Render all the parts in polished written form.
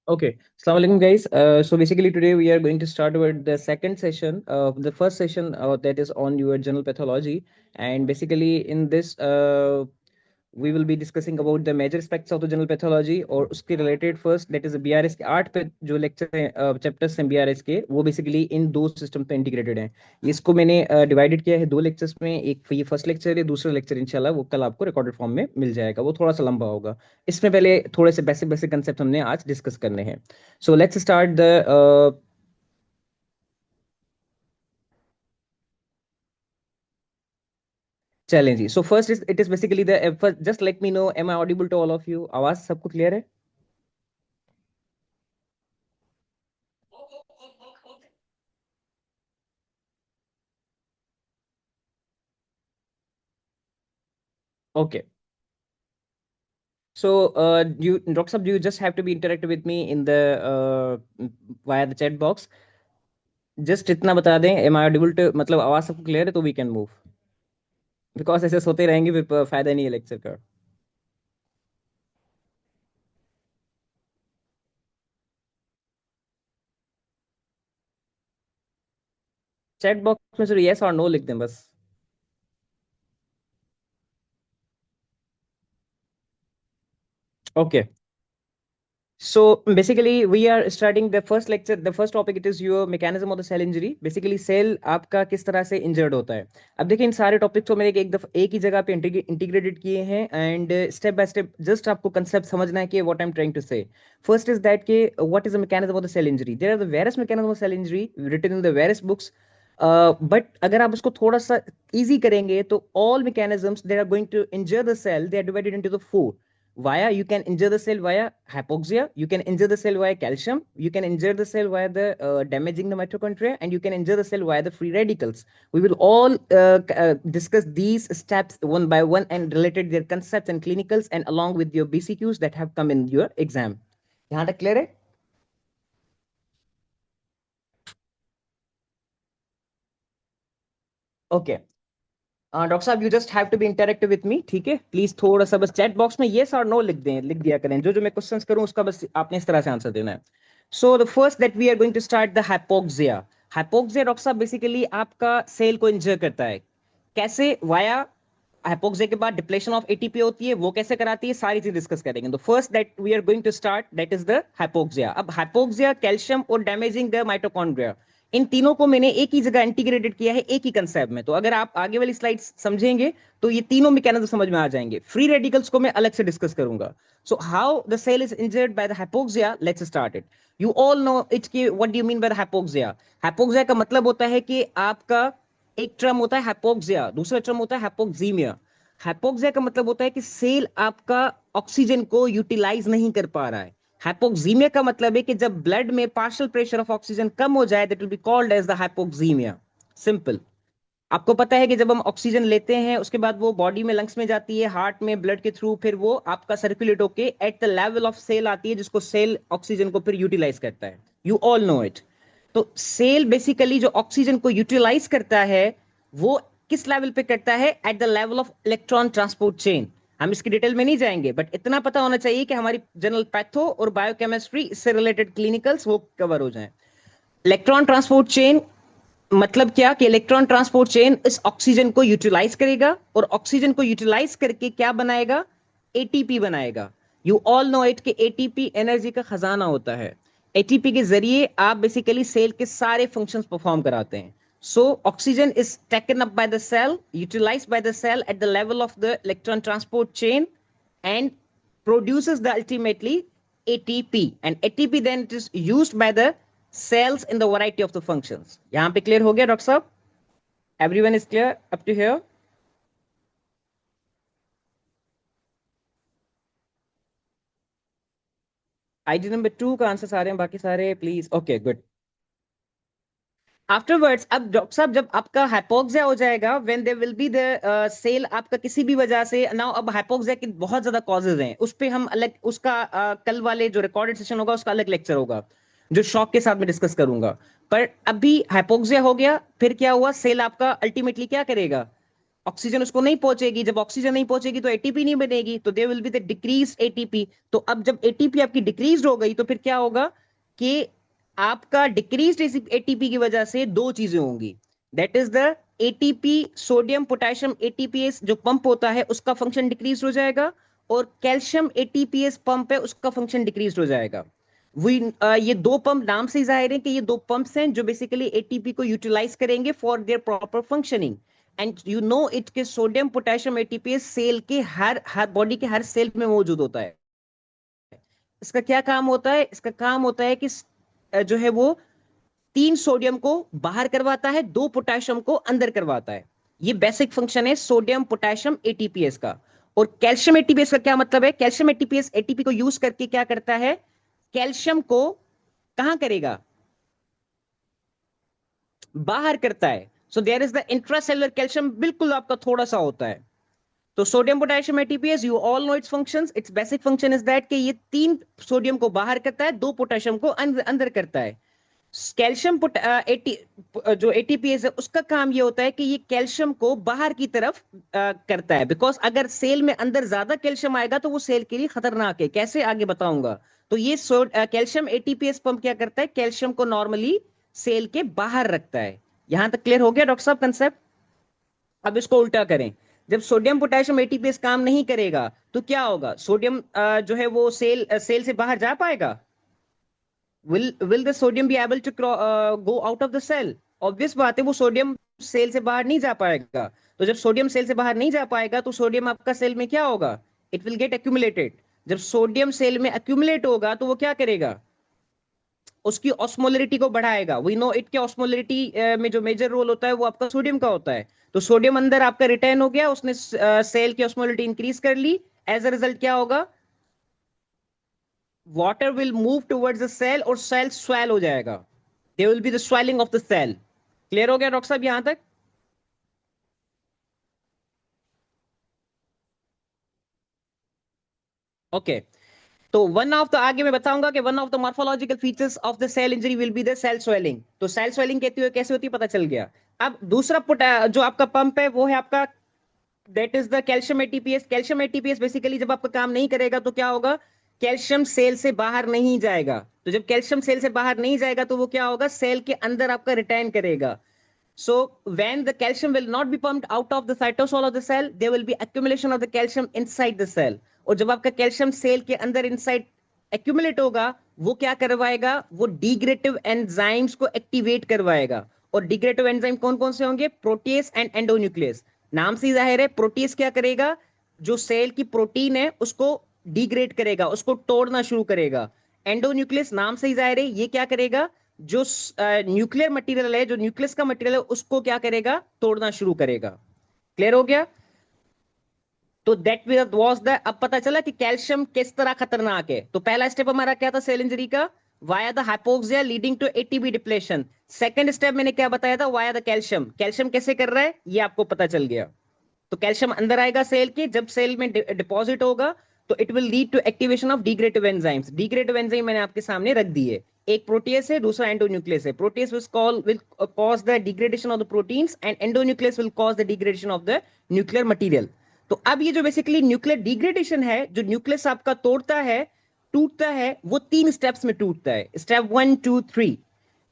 Okay. Assalamu alaikum, guys. So basically, today we are going to start with the second session. The first session that is on your general pathology, and basically in this, we will be discussing about the major aspects of the general pathology और उसके related first that is BRS के 8 पे जो lecture है chapters हैं BRS के वो basically इन दो system पे integrated हैं। इसको मैंने divided किया है दो lectures में, एक ये first lecture है, दूसरा lecture इंशाल्लाह वो कल आपको recorded form में मिल जाएगा, वो थोड़ा सा लंबा होगा। इसमें पहले थोड़े से बेसिक बेसिक कंसेप्ट हमने आज डिस्कस करने हैं। So let's start the challenge. So first is it is basically the just let me know am I audible to all of you, आवाज सबको क्लियर है? ओके। सो you डॉक्टर साहब you just have to be interactive with me in the via the chat box। Just इतना बता दें M I audible to, मतलब आवाज सबको क्लियर है तो वी कैन मूव, बिकॉज ऐसे सोते रहेंगे फिर फायदा नहीं है लेक्चर का। चैट बॉक्स में सिर्फ यस और नो लिख दें बस। Okay. So basically we are starting the first lecture, the first topic it is your mechanism of the cell injury। basically cell आपका किस तरह से इंजर्ड होता है। अब देखिए इन सारे टॉपिक्स को मैंने एक दफा एक ही जगह पे इंटीग्रेटेड किए हैं and step by step just आपको कंसेप्ट समझना है कि what I am trying to say. First is that के what is the mechanism of the cell injury. There are the various mechanism of cell injury written in the various books, but अगर आप उसको थोड़ा सा easy करेंगे तो all mechanisms they are going to injure the cell they are divided into the four. Via you can injure the cell via hypoxia, you can injure the cell via calcium, you can injure the cell via the damaging the mitochondria, and you can injure the cell via the free radicals। We will all discuss these steps one by one and related their concepts and clinicals and along with your BCQs that have come in your exam। यहाँ तक clear है? Okay. Doctor साहब you just have to be interactive with me, ठीक है? Please थोड़ा सा बस chat box में येस और नो लिख दें, लिख दिया करें, जो जो मैं क्वेश्चंस करूं उसका बस आपने इस तरह से आंसर देना है। So the first that we are going to start the hypoxia. Hypoxia doctor साहब बेसिकली आपका सेल को इंजर करता है। कैसे? वाया हाइपोक्सिया के बाद डिप्लेशन ऑफ एटीपी होती है, वो कैसे कराती है, सारी चीज डिस्कस करेंगे। तो first that we are going to start that is the hypoxia. अब हाइपोक्सिया, कैल्शियम और डैमेजिंग द माइटोकॉन्ड्रिया, इन तीनों को मैंने एक ही जगह इंटीग्रेटेड किया है एक ही कंसेप्ट में। तो अगर आप आगे वाली स्लाइड समझेंगे तो ये तीनों मैकेनिज्म समझ में आ जाएंगे। फ्री रेडिकल्स को मैं अलग से डिस्कस करूंगा। So how the cell is injured by the hypoxia, let's start it. You all know it की what do you mean by the hypoxia. Hypoxia का मतलब होता है कि आपका एक टर्म होता है हाइपोक्सिया, दूसरा टर्म होता है हाइपोक्सीमिया। हाइपोक्सिया का मतलब होता है कि सेल आपका ऑक्सीजन को यूटिलाइज नहीं कर पा रहा है। हाइपोक्सीमिया का मतलब है कि जब ब्लड में पार्शियल प्रेशर ऑफ ऑक्सीजन कम हो जाए, that will be called as the hypoxemia. Simple. आपको पता है कि जब हम ऑक्सीजन लेते हैं उसके बाद वो बॉडी में, लंग्स में जाती है, हार्ट में ब्लड के थ्रू, फिर वो आपका सर्कुलेट होके at the level of cell आती है, जिसको सेल ऑक्सीजन को फिर यूटिलाइज करता है। You all know it. तो सेल बेसिकली जो ऑक्सीजन को यूटिलाइज करता है वो किस लेवल पे करता है? Eight the level of electron transport chain. हम इसकी डिटेल में नहीं जाएंगे, बट इतना पता होना चाहिए कि हमारी जनरल पैथो और बायोकेमिस्ट्री इससे रिलेटेड क्लिनिकल्स वो कवर हो जाएं। इलेक्ट्रॉन ट्रांसपोर्ट चेन मतलब क्या? कि इलेक्ट्रॉन ट्रांसपोर्ट चेन इस ऑक्सीजन को यूटिलाइज करेगा और ऑक्सीजन को यूटिलाइज करके क्या बनाएगा? एटीपी बनाएगा। यू ऑल नो इट कि एटीपी एनर्जी का खजाना होता है। एटीपी के जरिए आप बेसिकली सेल के सारे फंक्शंस परफॉर्म कराते हैं। So oxygen is taken up by the cell, utilized by the cell at the level of the electron transport chain and produces the ultimately ATP, and ATP then it is used by the cells in the variety of the functions। यहां पे clear हो गया doctor साहब? Everyone is clear up to here? ID number 2 का answer सारे हैं, बाकी सारे प्लीज। Okay good. आफ्टरवर्ड्स अब डॉक्टर साहब जब आपका हाइपोक्सिया हो जाएगा, when there will be the cell आपका किसी भी वजह से नाउ, अब हाइपोक्सिया की बहुत ज्यादा कॉजेज हैं, उस पे हम अलग उसका कल वाले जो रिकॉर्डेड सेशन होगा उसका अलग लेक्चर होगा जो शॉक के साथ में डिस्कस करूंगा। पर अभी हाइपोक्सिया हो गया, फिर क्या हुआ? सेल आपका अल्टीमेटली क्या करेगा? ऑक्सीजन उसको नहीं पहुंचेगी, जब ऑक्सीजन नहीं पहुंचेगी तो एटीपी नहीं बनेगी, तो there will be the decrease ATP. तो अब जब एटीपी आपकी डिक्रीज हो गई तो फिर क्या होगा कि आपका डिक्रीज एटीपी की वजह से दो चीजें होंगी, that is the ATP sodium potassium ATPase जो पंप होता है उसका फंक्शन डिक्रीज हो जाएगा, और कैल्शियम एटीपीएस पंप है उसका फंक्शन डिक्रीज हो जाएगा। ये दो पंप नाम से ही जाहिर है कि ये दो पंप्स हैं जो बेसिकली एटीपी को यूटिलाइज करेंगे for their proper functioning. And you know it के सोडियम पोटेशियम एटीपीएस सेल के हर हर बॉडी के हर सेल में मौजूद होता है। इसका क्या काम होता है? इसका काम होता है कि जो है वो 3 सोडियम को बाहर करवाता है, 2 पोटेशियम को अंदर करवाता है। ये बेसिक फंक्शन है सोडियम पोटेशियम एटीपीएस का। और कैल्शियम एटीपीएस का क्या मतलब है? कैल्शियम एटीपीएस एटीपी को यूज करके क्या करता है? कैल्शियम को कहां करेगा? बाहर करता है। So there is the intracellular calcium, बिल्कुल आपका थोड़ा सा होता है। तो sodium potassium ATPase you all know its functions, its basic function is that कि ये 3 सोडियम को बाहर करता है, 2 पोटेशियम को अंदर करता है। कैल्शियम जो एटीपीएस है उसका काम ये होता है कि ये कैल्शियम को बाहर की तरफ करता है, बिकॉज अगर सेल में अंदर ज्यादा कैल्शियम आएगा तो वो सेल के लिए खतरनाक है। कैसे, आगे बताऊंगा। तो ये कैल्शियम एटीपीएस पंप क्या करता है? कैल्शियम को नॉर्मली सेल के बाहर रखता है। यहां तक क्लियर हो गया डॉक्टर साहब कंसेप्ट? अब इसको उल्टा करें। जब सोडियम पोटेशियम एटीपीएस काम नहीं करेगा तो क्या होगा? सोडियम जो है वो सेल से बाहर जा पाएगा? will the sodium be able to go out of the cell? Obvious बात है, वो सोडियम सेल से बाहर नहीं जा पाएगा। तो जब सोडियम सेल से बाहर नहीं जा पाएगा तो सोडियम आपका सेल में क्या होगा? It will get accumulated. जब सोडियम सेल में एक्यूमुलेट होगा तो वो क्या करेगा? उसकी ऑस्मोलरिटी को बढ़ाएगा। वी नो इट के ऑस्मोलरिटी में जो मेजर रोल होता है वो आपका सोडियम का होता है। तो सोडियम अंदर आपका रिटेन हो गया, उसने सेल की ऑस्मोलरिटी इंक्रीज कर ली। एज अ रिजल्ट क्या होगा? Water will move towards the cell और सेल स्वेल हो जाएगा। There will be the swelling of the cell. Clear हो गया डॉक्टर साहब यहां तक? ओके। तो वन ऑफ द आगे मैं बताऊंगा कि one of the morphological features of the cell injury will be the cell swelling. तो सेल स्वेलिंग कहती हुई कैसे होती है पता चल गया। अब दूसरा जो आपका पंप है वो है आपका, that is the calcium ATPase. Calcium ATPase basically जब आपका काम नहीं करेगा तो क्या होगा? कैल्शियम सेल से बाहर नहीं जाएगा। तो जब कैल्शियम सेल से बाहर नहीं जाएगा तो वो क्या होगा? सेल के अंदर आपका रिटेन करेगा। So when the calcium will not be pumped out of the cytosol of the cell, there will be accumulation of the calcium inside the cell. और जब आपका कैल्शियम सेल के अंदर इनसाइड एक्यूमुलेट होगा वो क्या करवाएगा? वो डिग्रेडेटिव एंजाइम्स को एक्टिवेट करवाएगा। और डिग्रेडेटिव एंजाइम कौन कौन से होंगे? Protease and endonuclease. नाम से जाहिर है, प्रोटीएस क्या करेगा? जो सेल की प्रोटीन है उसको डिग्रेड करेगा, उसको तोड़ना शुरू करेगा। एंडोन्यूक्लियस नाम से ही जाहिर है, ये क्या करेगा? जो न्यूक्लियर मटेरियल है, जो न्यूक्लियस का मटेरियल है उसको क्या करेगा? तोड़ना शुरू करेगा। क्लियर हो गया? तो दैट वाज द, अब पता चला कि कैल्शियम किस तरह खतरनाक है। तो पहला स्टेप हमारा क्या था सेल इंजरी का? Via the hypoxia leading to ATP depletion. Second step मैंने क्या बताया था? Via the calcium. कैल्शियम कैसे कर रहा है ये आपको पता चल गया। तो कैल्शियम अंदर आएगा सेल के, जब सेल में डिपॉजिट होगा तो it will lead to activation of degradative enzymes. Degradative enzyme मैंने आपके सामने रख दिए। एक प्रोटीएस है, दूसरा एंडोन्यूक्लियस है। Protease will cause the degradation of the proteins and endonuclease will cause the degradation of the nuclear material। तो अब ये जो बेसिकली न्यूक्लियर डिग्रेडेशन है, जो न्यूक्लियस आपका तोड़ता है, टूटता है, वो 3 स्टेप्स में टूटता है। स्टेप 1 2 3।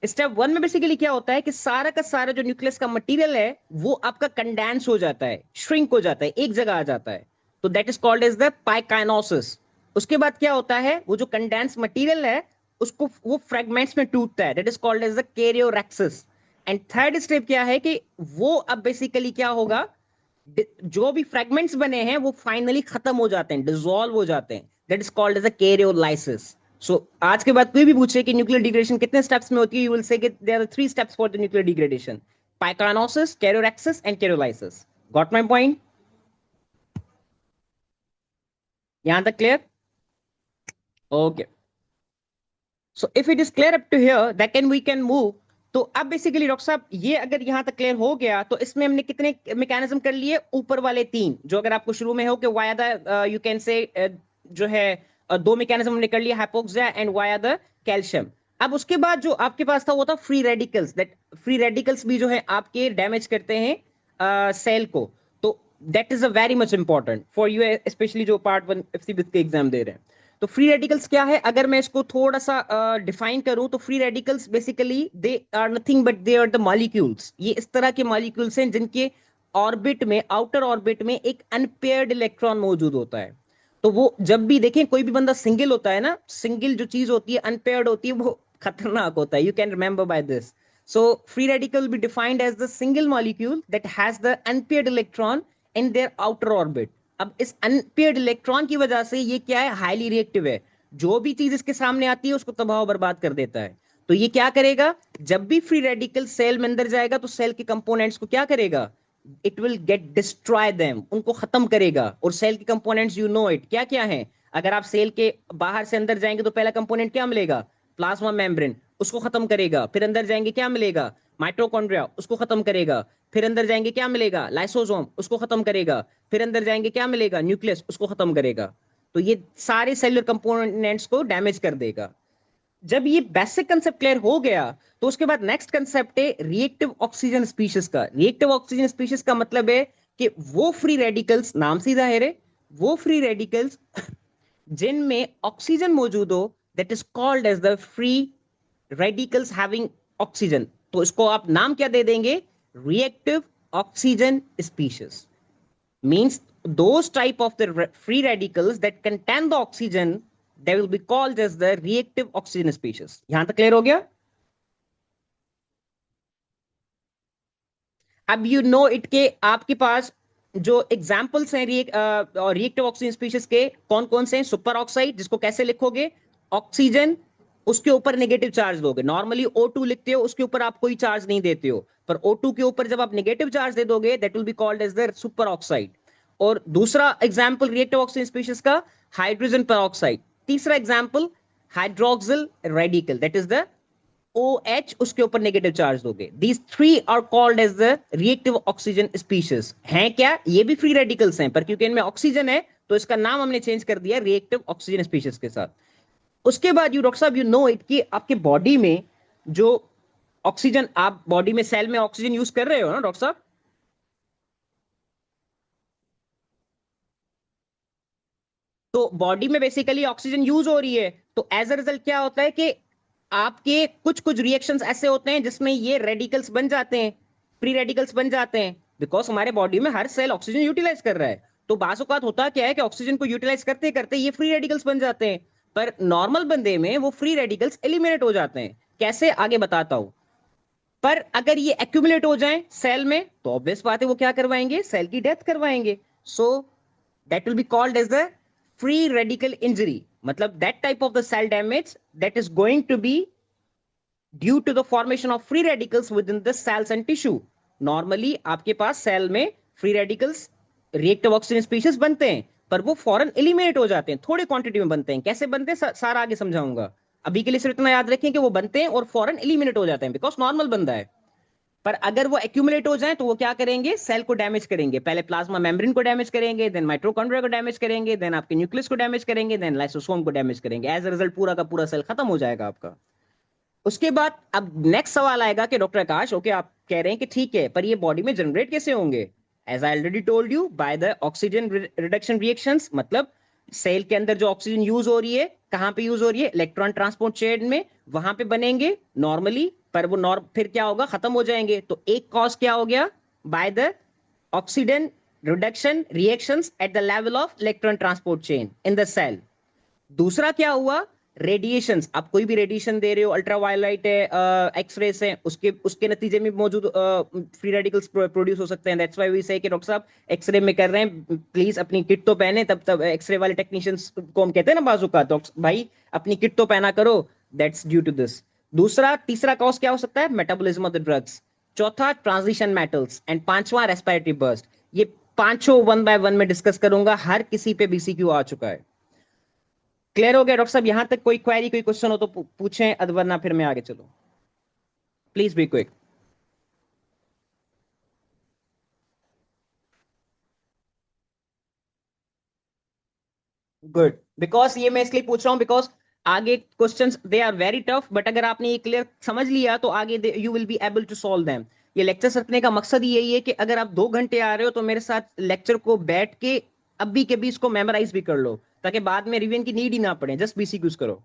स्टेप 1 में बेसिकली क्या होता है कि सारा का सारा जो न्यूक्लियस का मटेरियल है वो आपका कंडेंस हो जाता है, श्रिंक हो जाता है, एक जगह आ जाता है। तो that is called as the pyknosis. उसके बाद क्या होता है? वो जो कंडेंस मटेरियल है उसको वो फ्रेगमेंट्स में टूटता है, that is called as the karyorrhexis. And third step क्या है कि वो अब बेसिकली क्या होगा? जो भी फ्रेगमेंट्स बने हैं वो फाइनली खत्म हो जाते हैं, डिसॉल्व हो जाते हैं, that is called as a karyolysis. So आज के बाद कोई भी पूछे कि न्यूक्लियर डिग्रेडेशन कितने स्टेप्स में होती है, यू विल से कि there are 3 steps for the nuclear degradation: pyknosis, karyorrhexis and karyolysis. Got my point? यहां तक clear? Okay. So if it is clear up to here then we can move. तो अब basically doctor साहब ये अगर यहां तक क्लियर हो गया तो इसमें हमने कितने मैकेनिज्म कर लिए? ऊपर वाले 3 जो अगर आपको शुरू में हो कि वाया द यू कैन से जो है 2 मैकेनिज्म हमने कर लिया, hypoxia and via the calcium. अब उसके बाद जो आपके पास था वो था free radicals. That free radicals भी जो है आपके डैमेज करते हैं सेल को। तो that is a very much important for you, specially जो पार्ट 1 एफसीबीएस के एग्जाम दे रहे हैं। तो फ्री रेडिकल्स क्या है, अगर मैं इसको थोड़ा सा डिफाइन करूं तो free radicals basically they are nothing but they are the molecules. ये इस तरह के मॉलिक्यूल्स हैं जिनके ऑर्बिट में, आउटर ऑर्बिट में एक अनपेयर्ड इलेक्ट्रॉन मौजूद होता है। तो वो जब भी देखें कोई भी बंदा सिंगल होता है ना, सिंगल जो चीज होती है अनपेयर्ड होती है, वो खतरनाक होता है। You can remember by this. So free radical will be defined as the single molecule that has the unpaired electron in their outer orbit. अब इस unpaired electron की वजह से ये क्या है, हाईली रिएक्टिव है। जो भी चीज इसके सामने आती है उसको तबाह बर्बाद कर देता है। तो ये क्या करेगा, जब भी फ्री रेडिकल सेल में अंदर जाएगा तो सेल के कंपोनेंट्स को क्या करेगा, it will get destroy them, उनको खत्म करेगा। और सेल के कंपोनेंट्स यू नो इट क्या क्या है। अगर आप सेल के बाहर से अंदर जाएंगे तो पहला कंपोनेंट क्या मिलेगा, प्लाज्मा मेम्ब्रेन, उसको खत्म करेगा। फिर अंदर जाएंगे क्या मिलेगा, माइटोकॉन्ड्रिया, उसको खत्म करेगा। फिर अंदर जाएंगे क्या मिलेगा, लाइसोसोम, उसको खत्म करेगा। फिर अंदर जाएंगे क्या मिलेगा, न्यूक्लियस, उसको खत्म करेगा। तो ये सारे सेलुलर कंपोनेंट्स को डैमेज कर देगा। जब ये बेसिक कंसेप्ट क्लियर हो गया तो उसके बाद नेक्स्ट कंसेप्ट है रिएक्टिव ऑक्सीजन स्पीशीज का। रिएक्टिव ऑक्सीजन स्पीशीज का मतलब है कि वो फ्री रेडिकल्स, नाम से जाहिर है, वो फ्री रेडिकल्स जिनमें ऑक्सीजन मौजूद हो, that is called as the free radicals having oxygen. तो इसको आप नाम क्या दे देंगे, reactive oxygen species. Means those type of the free radicals that contain the oxygen, they will be called as the reactive oxygen species. यहां तक clear हो गया। अब यू नो इट के आपके पास जो एग्जांपल्स हैं रिएक्टिव ऑक्सीजन स्पीशीज के कौन कौन से हैं। सुपर ऑक्साइड, जिसको कैसे लिखोगे, ऑक्सीजन, उसके ऊपर नेगेटिव चार्ज दोगे। नॉर्मली O2 लिखते हो, उसके ऊपर आप कोई चार्ज नहीं देते हो, पर O2 के ऊपर जब आप नेगेटिव चार्ज दे दोगे that will be called as the super oxide. और दूसरा एग्जाम्पल रिएक्टिव ऑक्सीजन स्पीशीज का हाइड्रोजन पेरोक्साइड। तीसरा example hydroxyl radical, that is the OH, उसके ऊपर नेगेटिव चार्ज दोगे। These three are called as the reactive oxygen species. हैं क्या, ये भी फ्री रेडिकल्स हैं, पर क्योंकि इनमें ऑक्सीजन है तो इसका नाम हमने चेंज कर दिया रिएक्टिव ऑक्सीजन स्पीशीज के साथ। उसके बाद यू डॉक्टर साहब यू नो इट कि आपके बॉडी में जो ऑक्सीजन, आप बॉडी में सेल में ऑक्सीजन यूज कर रहे हो ना डॉक्टर साहब, तो बॉडी में बेसिकली ऑक्सीजन यूज हो रही है। तो एज अ रिजल्ट क्या होता है कि आपके कुछ कुछ रिएक्शंस ऐसे होते हैं जिसमें ये रेडिकल्स बन जाते हैं, फ्री रेडिकल्स बन जाते हैं, बिकॉज हमारे बॉडी में हर सेल ऑक्सीजन यूटिलाइज कर रहा है। तो बाज़ औक़ात होता क्या है कि ऑक्सीजन को यूटिलाइज करते करते ये फ्री रेडिकल्स बन जाते हैं, पर नॉर्मल बंदे में वो फ्री रेडिकल्स एलिमिनेट हो जाते हैं। कैसे, आगे बताता हूं। पर अगर ये एक्यूमुलेट हो जाए सेल में तो ऑब्वियस बात है वो क्या करवाएंगे, सेल की डेथ करवाएंगे। So that will be called as the free radical injury. मतलब that type of the cell damage that is going to be due to the formation of free radicals within the cells and tissue. Normally आपके पास cell में free radicals reactive oxygen species बनते हैं, पर वो फॉरन eliminate हो जाते हैं, थोड़ी क्वांटिटी में बनते हैं। कैसे बनते हैं सारा आगे समझाऊंगा। अभी के लिए सिर्फ इतना याद रखें कि वो बनते हैं और फॉरन एलिमिनेट हो जाते हैं बिकॉज नॉर्मल बंदा है। पर अगर वो एक्यूमुलेट हो जाए तो वो क्या करेंगे, सेल को डैमेज करेंगे। पहले प्लाज्मा मेम्ब्रेन को डैमेज करेंगे, देन माइटोकॉन्ड्रिया को डैमेज करेंगे, देन आपके न्यूक्लियस को डैमेज करेंगे, देन लाइसोसोम को डैमेज करेंगे। एज अ रिजल्ट पूरा का पूरा सेल खत्म हो जाएगा आपका। उसके बाद अब नेक्स्ट सवाल आएगा कि डॉक्टर आकाश, ओके आप कह रहे हैं कि ठीक है, पर ये बॉडी में जनरेट कैसे होंगे। As I already told you, by the oxygen reduction reactions. मतलब सेल के अंदर जो ऑक्सीजन यूज हो रही है, कहां पे यूज हो रही है, इलेक्ट्रॉन ट्रांसपोर्ट चेन में, वहां पे बनेंगे नॉर्मली। पर वो फिर क्या होगा, खत्म हो जाएंगे। तो एक कॉज क्या हो गया, by the oxygen reduction reactions at the level of electron transport chain in the cell. दूसरा क्या हुआ, रेडिएशंस। आप कोई भी रेडिएशन दे रहे हो, अल्ट्रावायलेट है, एक्सरेस है, उसके उसके नतीजे में मौजूद फ्री रेडिकल्स प्रोड्यूस हो सकते हैं। दैट्स व्हाई वी से कि डॉक्टर साहब एक्सरे में कर रहे हैं, प्लीज अपनी किट तो पहने। तब तब एक्सरे वाले टेक्नीशियंस को हम कहते हैं ना बाजू का, तो भाई अपनी किट तो पहना करो। That's due to this. दूसरा, तीसरा कॉज क्या हो सकता है, मेटाबॉलिज्म ऑफ द ड्रग्स। चौथा, ट्रांजिशन मेटल्स। एंड पांचवा, रेस्पिरेटरी बर्स्ट। ये पांचों वन बाय वन में डिस्कस करूंगा, हर किसी पे बीसीक्यू आ चुका है। क्लियर हो गया डॉक्टर साहब, यहां तक कोई क्वेरी कोई क्वेश्चन हो तो पूछें, वरना फिर मैं आगे चलूं। Please be quick. Good, because ये मैं इसलिए पूछ रहा हूं बिकॉज आगे questions they are very tough, but अगर आपने ये क्लियर समझ लिया तो आगे you will be able to solve them. ये लेक्चर रखने का मकसद ही यही है कि अगर आप 2 घंटे आ रहे हो तो मेरे साथ लेक्चर को बैठ के अभी के भी इसको मेमोराइज भी कर लो, ताकि बाद में रिवीजन की नीड ही ना पड़े, जस्ट बीसीक्यूज करो.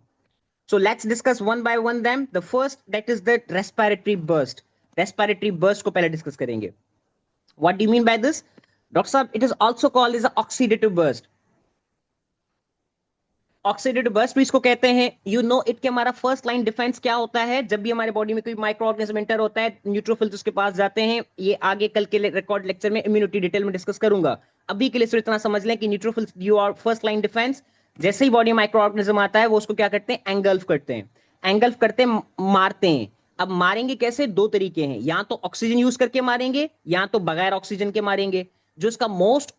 So let's discuss one by one them. The first that is the respiratory burst. Respiratory burst को पहले डिस्कस करेंगे. What do you mean by this? Doctor साहब, it is also called as a oxidative burst. Oxidative burst भी इसको कहते हैं. You know it के हमारा फर्स्ट लाइन डिफेंस क्या होता है जब भी हमारे बॉडी में कोई माइक्रो ऑर्गेनिज्म एंटर होता है, न्यूट्रोफिल्स उसके पास जाते हैं. ये आगे कल के रिकॉर्ड लेक्चर में इम्यूनिटी डिटेल में डिस्कस करूंगा. अभी के लिए सिर्फ इतना समझ लें कि neutrophils you are first line defence. जैसे ही बॉडी माइक्रो ऑर्गेनिज्म आता है वो उसको क्या करते हैं, एंगल्फ करते हैं. एंगल्फ करते हैं, मारते हैं. अब मारेंगे कैसे? दो तरीके हैं, या तो ऑक्सीजन यूज करके मारेंगे या तो बगैर ऑक्सीजन के मारेंगे. जो इसका मोस्ट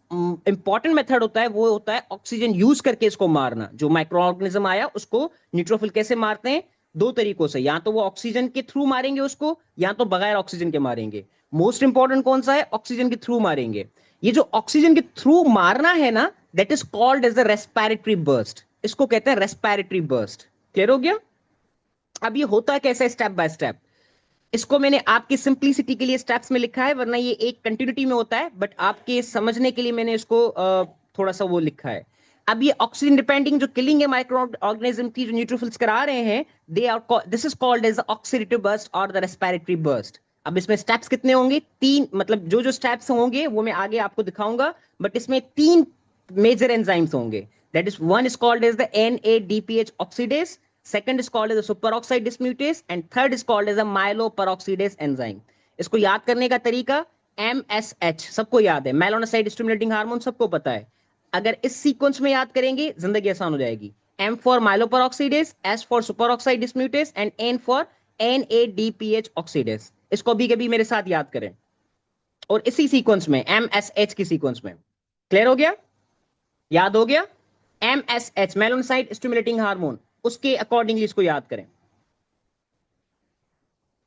इंपॉर्टेंट मेथड होता है वो होता है ऑक्सीजन यूज करके इसको मारना. जो माइक्रो ऑर्गेनिज्म आया उसको न्यूट्रोफिल कैसे मारते हैं? दो तरीकों से, या तो वो ऑक्सीजन के थ्रू मारेंगे उसको या तो बगैर ऑक्सीजन के मारेंगे. मोस्ट इंपॉर्टेंट कौन सा है? ऑक्सीजन के थ्रू मारेंगे. ये जो ऑक्सीजन के थ्रू मारना है ना, that is called as the respiratory burst. इसको कहते हैं रेस्पिरेटरी बर्स्ट. क्लियर हो गया? अब ये होता है कैसे? Step by step. इसको मैंने आपकी सिंप्लिसिटी के लिए स्टेप्स में लिखा है, वरना ये एक कंटिन्यूटी में होता है, बट आपके समझने के लिए मैंने इसको थोड़ा सा वो लिखा है. अब ये ऑक्सीजन डिपेंडिंग जो किलिंग है माइक्रो ऑर्गेनिज्म की, जो न्यूट्रोफिल्स करा रहे हैं, they are this is called as oxidative burst और द रेस्पिरेटरी बर्स्ट. अब इसमें स्टेप्स कितने होंगे? 3. मतलब जो जो स्टेप्स होंगे वो मैं आगे आपको दिखाऊंगा, बट इसमें 3 मेजर एंजाइम्स होंगे. That is one is called as the NADPH oxidase, second is called as a superoxide dismutase and third is called as a myeloperoxidase enzyme. इसको याद करने का तरीका MSH सबको याद है, मेलानोसाइट स्टिमुलेटिंग हार्मोन सबको पता है. अगर इस सीक्वेंस में याद करेंगे जिंदगी आसान हो जाएगी. M for myeloperoxidase, S for superoxide dismutase and N for NADPH oxidase. इसको भी कभी मेरे साथ याद करें, और इसी सीक्वेंस में MSH की सीक्वेंस में. क्लियर हो गया? याद हो गया? MSH मेलानोसाइट स्टिमुलेटिंग हार्मोन, उसके अकॉर्डिंगली इसको याद करें.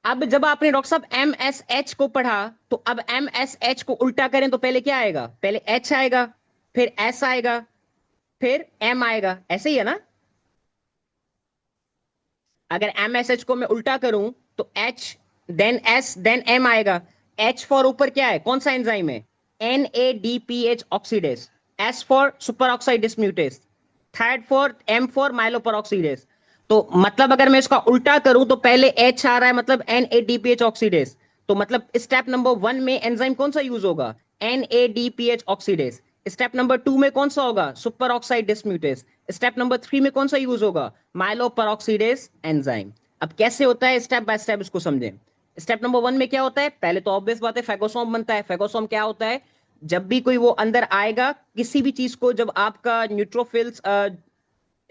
अब जब आपने डॉक्टर साहब MSH को पढ़ा, तो अब MSH को उल्टा करें तो पहले क्या आएगा? पहले H आएगा, फिर S आएगा, फिर M आएगा. ऐसे ही है ना? अगर MSH को मैं उल्टा करूं तो H then S then M आएगा. H फॉर ऊपर क्या है? कौन सा एंजाइम है? NADPH oxidase. S for super oxide dismutase. Third for M for myeloperoxidase. तो मतलब अगर मैं इसका उल्टा करूं तो पहले H आ रहा है, मतलब NADPH ऑक्सीडेज. तो मतलब स्टेप नंबर 1 में एंजाइम कौन सा यूज होगा? NADPH oxidase. स्टेप नंबर 2 में कौन सा होगा? Super oxide dismutase. Step number 3 में कौन सा यूज होगा? माइलोपेरोक्सीडेज एंजाइम. अब कैसे होता है स्टेप बाय स्टेप इसको समझें. स्टेप नंबर 1 में क्या होता है? पहले तो ऑब्वियस बात है, फेगोसोम बनता है. फेगोसोम क्या होता है? जब भी कोई वो अंदर आएगा किसी भी चीज को, जब आपका न्यूट्रोफिल्स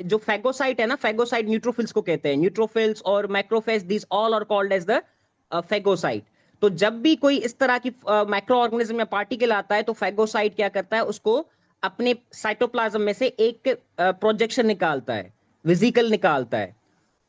जो फेगोसाइट है ना, फेगोसाइट न्यूट्रोफिल्स को कहते हैं. न्यूट्रोफिल्स और macrophage, these all are called as the phagocyte. तो जब भी कोई इस तरह की माइक्रो ऑर्गेनिज्म या पार्टिकल आता है तो फेगोसाइट क्या करता है? उसको अपने साइटोप्लाज्म में से एक प्रोजेक्शन निकालता है, वेसिकल निकालता है,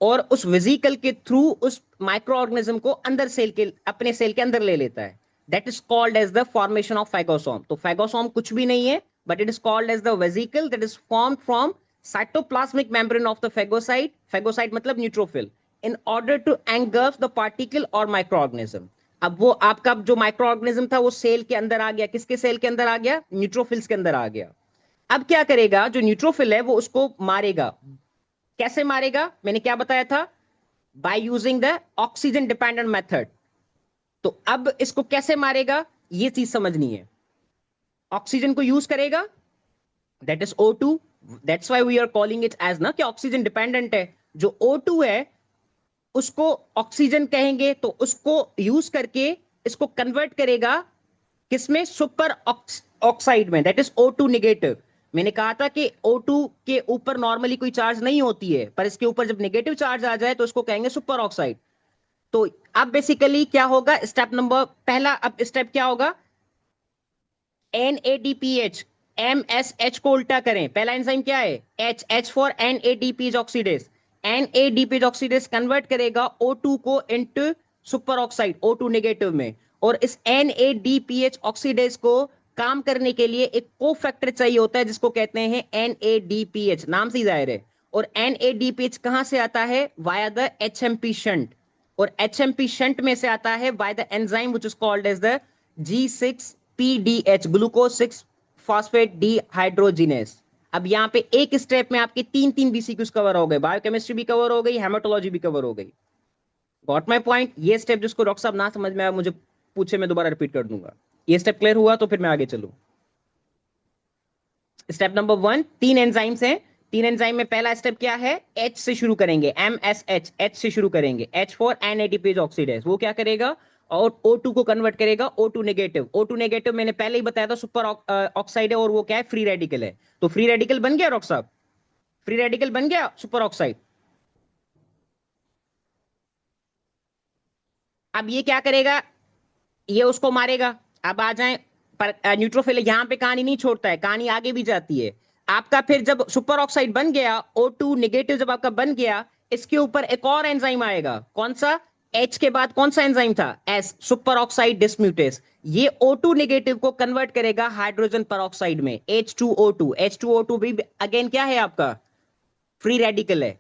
और उस वेसिकल के थ्रू उस माइक्रो ऑर्गेनिज्म को अंदर सेल के, अपने सेल के अंदर ले लेता है. That is called as the formation of phagosome. तो phagosome कुछ भी नहीं है, but it is called as the vesicle that is formed from cytoplasmic membrane of the phagocyte. Phagocyte मतलब neutrophil. In order to engulf the particle or microorganism. अब वो आपका जो माइक्रोऑर्गेनिज्म था वो सेल के अंदर आ गया. किसके सेल के अंदर आ गया? न्यूट्रोफिल्स के अंदर आ गया. अब क्या करेगा? जो न्यूट्रोफिल है वो उसको मारेगा. कैसे मारेगा? मैंने क्या बताया था? By using the oxygen dependent method. तो अब इसको कैसे मारेगा ये चीज समझनी है. ऑक्सीजन को यूज करेगा, that is O2. That's why we are calling it as ना कि ऑक्सीजन डिपेंडेंट है. जो O2 है उसको ऑक्सीजन कहेंगे, तो उसको यूज करके इसको कन्वर्ट करेगा किसमें? सुपर ऑक्साइड में, दैट इज O2 नेगेटिव. मैंने कहा था कि O2 के ऊपर नॉर्मली कोई चार्ज नहीं होती है, पर इसके ऊपर जब नेगेटिव चार्ज आ जाए तो उसको कहेंगे सुपर ऑक्साइड. तो अब बेसिकली क्या होगा? स्टेप नंबर पहला, अब स्टेप क्या होगा? NADPH MSH को उल्टा करें. पहला एंजाइम क्या है? H for NADPH oxidase. NADPH oxidase convert करेगा O2 को into super oxide O2 negative में. और इस NADPH ऑक्सीडेज को काम करने के लिए एक कोफैक्टर चाहिए होता है जिसको कहते हैं NADPH. नाम से ही जाहिर है. और NADPH कहां से आता है? Via the HMP shunt. और HMP शंट में से आता है by the enzyme which is called as the G6PDH, glucose 6 phosphate dehydrogenase. अब यहाँ पे एक स्टेप में आपके तीन तीन BCQs कवर हो गए, बायोकेमिस्ट्री भी कवर हो गई, हेमाटोलॉजी भी कवर हो गई। Got my point? ये स्टेप जिसको डॉक्टर साहब ना समझ में आया मुझे पूछे, मैं दोबारा रिपीट कर दूंगा। ये स्टेप क्लियर हुआ तो फिर मैं आगे चलूं। स्टेप नंबर 1, तीन एंजाइम्स हैं। तीन एंजाइम में पहला स्टेप क्या है? H से शुरू करेंगे, MSH, H से शुरू करेंगे। H for NADPase oxidase. वो क्या करेगा? और O2 को कन्वर्ट करेगा O2 नेगेटिव। O2 नेगेटिव मैंने पहले ही बताया था सुपर ऑक्साइड है, और वो क्या है? फ्री रेडिकल है। तो फ्री रेडिकल बन गया डॉक्टर साहब, फ्री रेडिकल बन गया सुपर ऑक्साइड। अब ये क्या करेगा? ये उसको मारेगा। अब आ जाए पर न्यूट्रोफिल यहां पे कहानी नहीं छोड़ता है, कहानी आगे भी जाती है। आपका फिर जब सुपर ऑक्साइड बन गया, O2 नेगेटिव जब आपका बन गया, इसके ऊपर एक और एंजाइम आएगा। कौन सा? H के बाद कौन सा एंजाइम था? S, super oxide dismutase. ये O2 नेगेटिव को कन्वर्ट करेगा हाइड्रोजन परऑक्साइड में, H2O2। H2O2 भी अगेन क्या है आपका? फ्री रेडिकल है।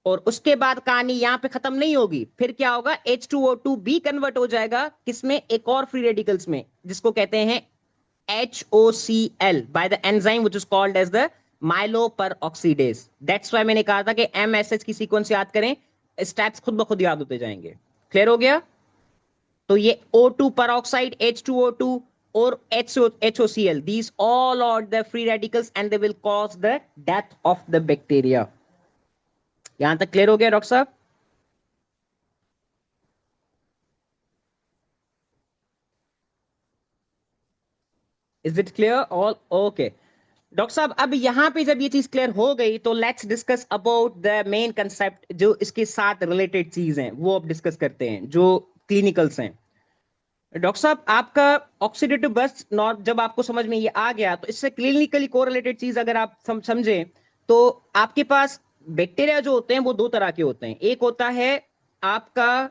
और उसके बाद कहानी यहां पे खत्म नहीं होगी, फिर क्या होगा? H2O2 भी कन्वर्ट हो जाएगा किसमें? एक और फ्री रेडिकल्स में, जिसको कहते हैं HOCl by the enzyme which is called as the myeloperoxidase. That's why मैंने कहा था कि MSH की सीक्वेंस याद करें, स्टेप्स खुद ब खुद याद होते जाएंगे। क्लियर हो गया? तो ये O2 peroxide, H2O2 और HOCl, these all are the free radicals and they will cause the death of the bacteria. यहां तक क्लियर हो गया डॉक्टर साहब? Is it clear all? Okay doctor साहब, अब यहां पे जब ये चीज क्लियर हो गई तो let's discuss about the main concept, जो इसके साथ रिलेटेड चीज हैं वो अब डिस्कस करते हैं, जो क्लिनिकल्स हैं। डॉक्टर साहब, आपका ऑक्सीडेटिव बर्स्ट नॉट जब आपको समझ में ये आ गया, तो इससे क्लिनिकली कोरिलेटेड चीज अगर आप समझें, तो आपके पास बैक्टीरिया जो होते हैं वो दो तरह के होते हैं। एक होता है आपका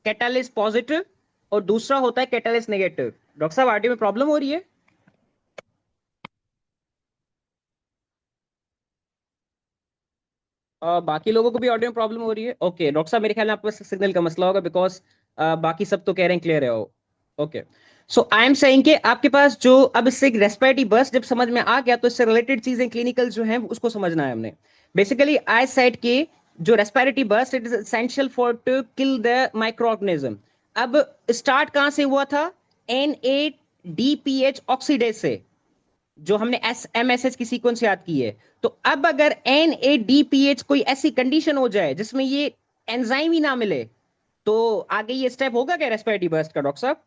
कैटालिस पॉजिटिव और दूसरा होता है कैटालिस नेगेटिव। डॉक्टर साहब, आरटी में प्रॉब्लम हो रही है? बाकी लोगों को भी ऑडियो में प्रॉब्लम हो रही है? ओके डॉक्टर साहब, मेरे ख्याल में आपके पास सिग्नल का मसला होगा, बिकॉज बाकी सब तो कह रहे हैं क्लियर है। Okay, so I am saying कि आपके पास जो अब इससे रेस्पिरेटरी बर्स्ट जब समझ में आ गया, तो इससे रिलेटेड चीजें क्लिनिकल जो हैं उसको समझना है हमने। बेसिकली आई सेड कि जो respiratory burst it is essential for to kill the microorganism. अब स्टार्ट कहां से हुआ था? NADPH ऑक्सीडेज से, जो हमने MSH की सीक्वेंस याद की है। तो अब अगर NADPH कोई ऐसी कंडीशन हो जाए जिसमें ये एंजाइम ही ना मिले, तो आगे ये स्टेप होगा क्या रेस्पिरेटरी बर्स्ट का डॉक्टर साहब?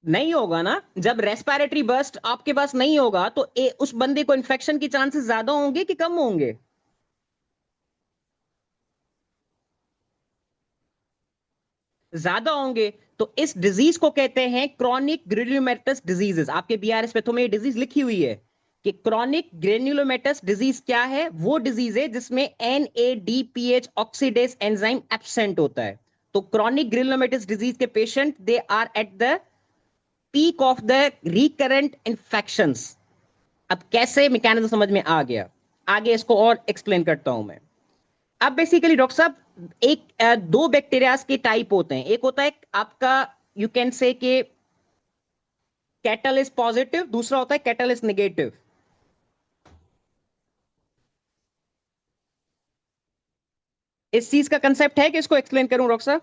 नहीं होगा ना। जब रेस्पिरेटरी बर्स्ट आपके पास नहीं होगा तो उस बंदे को इन्फेक्शन की चांसेस ज्यादा होंगे कि कम होंगे? ज्यादा होंगे। तो इस डिजीज को कहते हैं क्रॉनिक ग्रेन्युलोमेटस डिजीजेस। आपके बीआरएस पे तो में ये डिजीज लिखी हुई है कि क्रॉनिक ग्रेन्युलोमेटस डिजीज क्या है? वो डिजीज है जिसमें NADPH ऑक्सीडेज एंजाइम एब्सेंट होता है। तो क्रॉनिक ग्रेन्युलोमेटस डिजीज के patient they are at the peak of the recurrent infections. अब कैसे मैकेनिज्म समझ में आ गया, आगे इसको और एक्सप्लेन करता हूं मैं। अब बेसिकली डॉक्टर साहब, एक दो बैक्टीरियाज के टाइप होते हैं। एक होता है आपका, यू कैन से कि कैटलिस पॉजिटिव, दूसरा होता है कैटलिस नेगेटिव। इस चीज का कंसेप्ट है कि इसको एक्सप्लेन करूं डॉक्टर साहब?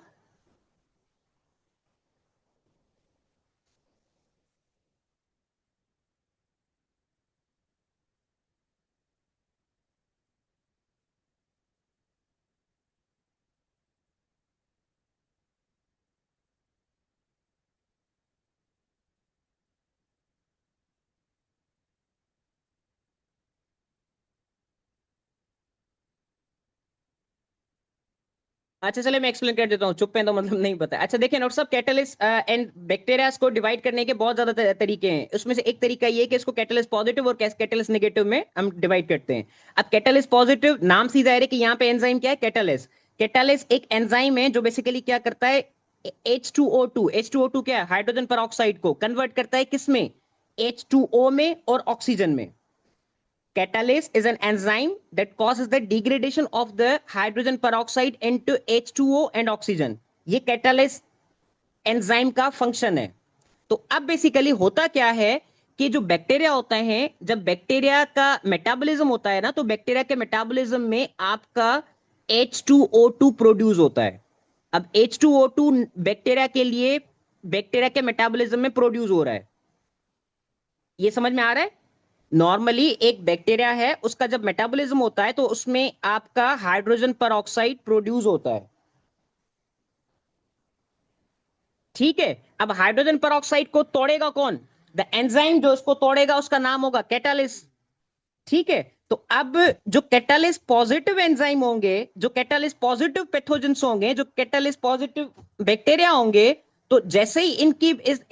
अच्छा चले, मैं एक्सप्लेन कर देता हूँ, चुप है तो मतलब नहीं पता। अच्छा देखिए डॉक्टर साहब, कैटलिस एंड बैक्टीरिया को डिवाइड करने के बहुत ज्यादा तरीके हैं। उसमें से एक तरीका ये है कि इसको कैटलिस पॉजिटिव और कैटलिस नेगेटिव में हम डिवाइड करते हैं। अब कैटलिस पॉजिटिव नाम से जाहिर है कि यहाँ पे एंजाइम क्या है? कैटलिस। कैटलिस एक एंजाइम है जो बेसिकली क्या करता है? H2O2 क्या है? हाइड्रोजन पर को कन्वर्ट करता है किसमें? H2O में और ऑक्सीजन में। Catalase is an enzyme that causes the degradation of the hydrogen peroxide into H2O and oxygen. ये catalase एंजाइम का फंक्शन है। तो अब बेसिकली होता क्या है कि जो बैक्टीरिया होता है, जब बैक्टीरिया का मेटाबॉलिज्म होता है ना, तो बैक्टीरिया के मेटाबॉलिज्म में आपका H2O2 प्रोड्यूस होता है। अब H2O2 बैक्टीरिया के लिए बैक्टीरिया के मेटाबॉलिज्म में प्रोड्यूस हो रहा है। ये समझ में आ रहा है? नॉर्मली एक बैक्टीरिया है, उसका जब मेटाबॉलिज्म होता है तो उसमें आपका हाइड्रोजन पेरोक्साइड प्रोड्यूस होता है। ठीक है, अब हाइड्रोजन पेरोक्साइड को तोड़ेगा कौन? द एंजाइम जो उसको तोड़ेगा उसका नाम होगा कैटालिस। ठीक है, तो अब जो कैटालिस पॉजिटिव एंजाइम होंगे, जो कैटालिस पॉजिटिव पैथोजेंस होंगे, जो कैटालिस पॉजिटिव बैक्टीरिया होंगे, तो जैसे ही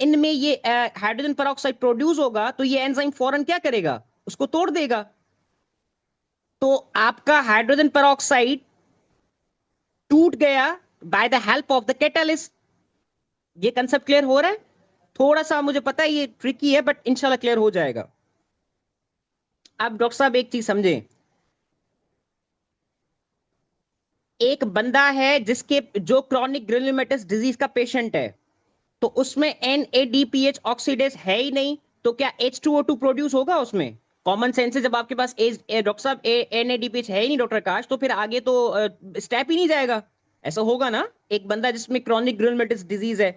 इनमें ये हाइड्रोजन पेरोक्साइड प्रोड्यूस होगा तो ये एंजाइम फौरन क्या करेगा? उसको तोड़ देगा। तो आपका हाइड्रोजन पेरोक्साइड टूट गया by the help of the catalyst. ये कंसेप्ट क्लियर हो रहा है? थोड़ा सा मुझे पता है ये ट्रिकी है, बट इंशाल्लाह क्लियर हो जाएगा। अब डॉक्टर साहब एक चीज समझे, एक बंदा है जिसके जो क्रॉनिक ग्रेन्युलोमेटस डिजीज का पेशेंट है, तो उसमें NADPH ऑक्सीडेज है ही नहीं, तो क्या H2O2 प्रोड्यूस होगा उसमें? कॉमन सेंस से जब आपके पास डॉक्टर साहब NADPH है ही नहीं डॉक्टर आकाश, तो फिर आगे तो स्टेप ही नहीं जाएगा। ऐसा होगा ना? एक बंदा जिसमें क्रॉनिक ग्रेन्युलोमेटस डिजीज है,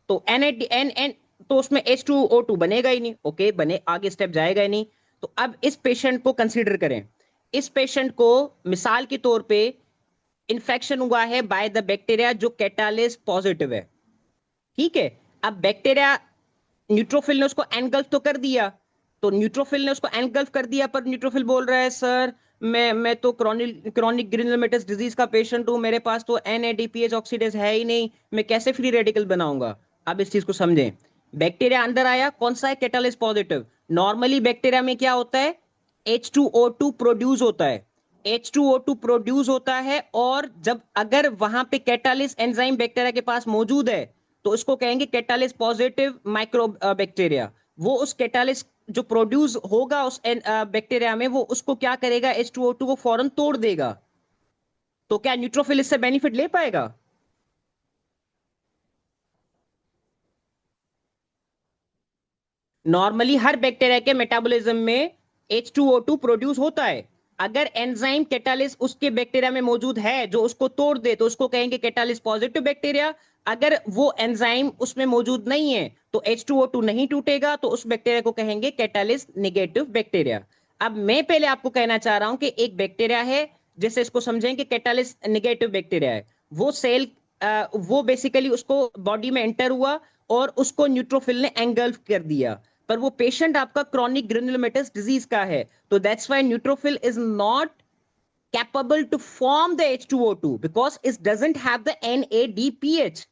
तो NAD तो उसमें H2O2 बनेगा ही नहीं। ओके, बने, आगे स्टेप जाएगा ही नहीं। तो अब इस पेशेंट को कंसीडर करें। इस पेशेंट को मिसाल के तौर पे इन्फेक्शन हुआ है बाय द बैक्टीरिया जो कैटालिस पॉजिटिव है। ठीक है, अब बैक्टीरिया, न्यूट्रोफिल ने उसको एनगल्फ तो कर दिया, तो न्यूट्रोफिल ने उसको एनगल्फ कर दिया, पर न्यूट्रोफिल बोल रहा है सर मैं तो क्रॉनिक ग्रेन्युलोमेटस डिजीज का पेशेंट हूं, मेरे पास तो NADPH ऑक्सीडेज है ही नहीं, मैं कैसे फ्री रेडिकल बनाऊंगा? अब इस चीज को समझें। बैक्टीरिया अंदर आया, कौन सा है? Catalyst positive. नॉर्मली बैक्टीरिया में क्या होता है? H2O2 प्रोड्यूस होता है। H2O2 प्रोड्यूस होता है, और जब अगर वहां पे कैटालिस एंजाइम बैक्टीरिया के पास मौजूद है तो उसको कहेंगे कैटालिस पॉजिटिव माइक्रो बैक्टीरिया। वो उस कैटालिस जो प्रोड्यूस होगा उस बैक्टीरिया में, वो उसको क्या करेगा? H2O2 को फौरन तोड़ देगा। तो क्या न्यूट्रोफिल इससे बेनिफिट ले पाएगा? नॉर्मली हर बैक्टीरिया के मेटाबॉलिज्म में H2O2 प्रोड्यूस होता है। अगर एंजाइम कैटालिस उसके बैक्टीरिया में मौजूद है जो उसको तोड़ दे, तो उसको कहेंगे कैटालिस पॉजिटिव बैक्टीरिया। अगर वो एंजाइम उसमें मौजूद नहीं है तो H2O2 नहीं टूटेगा, तो उस बैक्टीरिया को कहेंगे कैटालिस नेगेटिव बैक्टीरिया। अब मैं पहले आपको कहना चाह रहा हूं कि एक बैक्टीरिया है, जैसे इसको समझें कि कैटालिस नेगेटिव बैक्टीरिया है। वो सेल वो बेसिकली उसको बॉडी में एंटर हुआ और उसको न्यूट्रोफिल ने एंगल्फ कर दिया, पर वो पेशेंट आपका क्रॉनिक ग्रेन्युलोमेटस डिजीज का है, तो that's why neutrophil is not capable to form the H2O2 because it doesn't have the NADPH।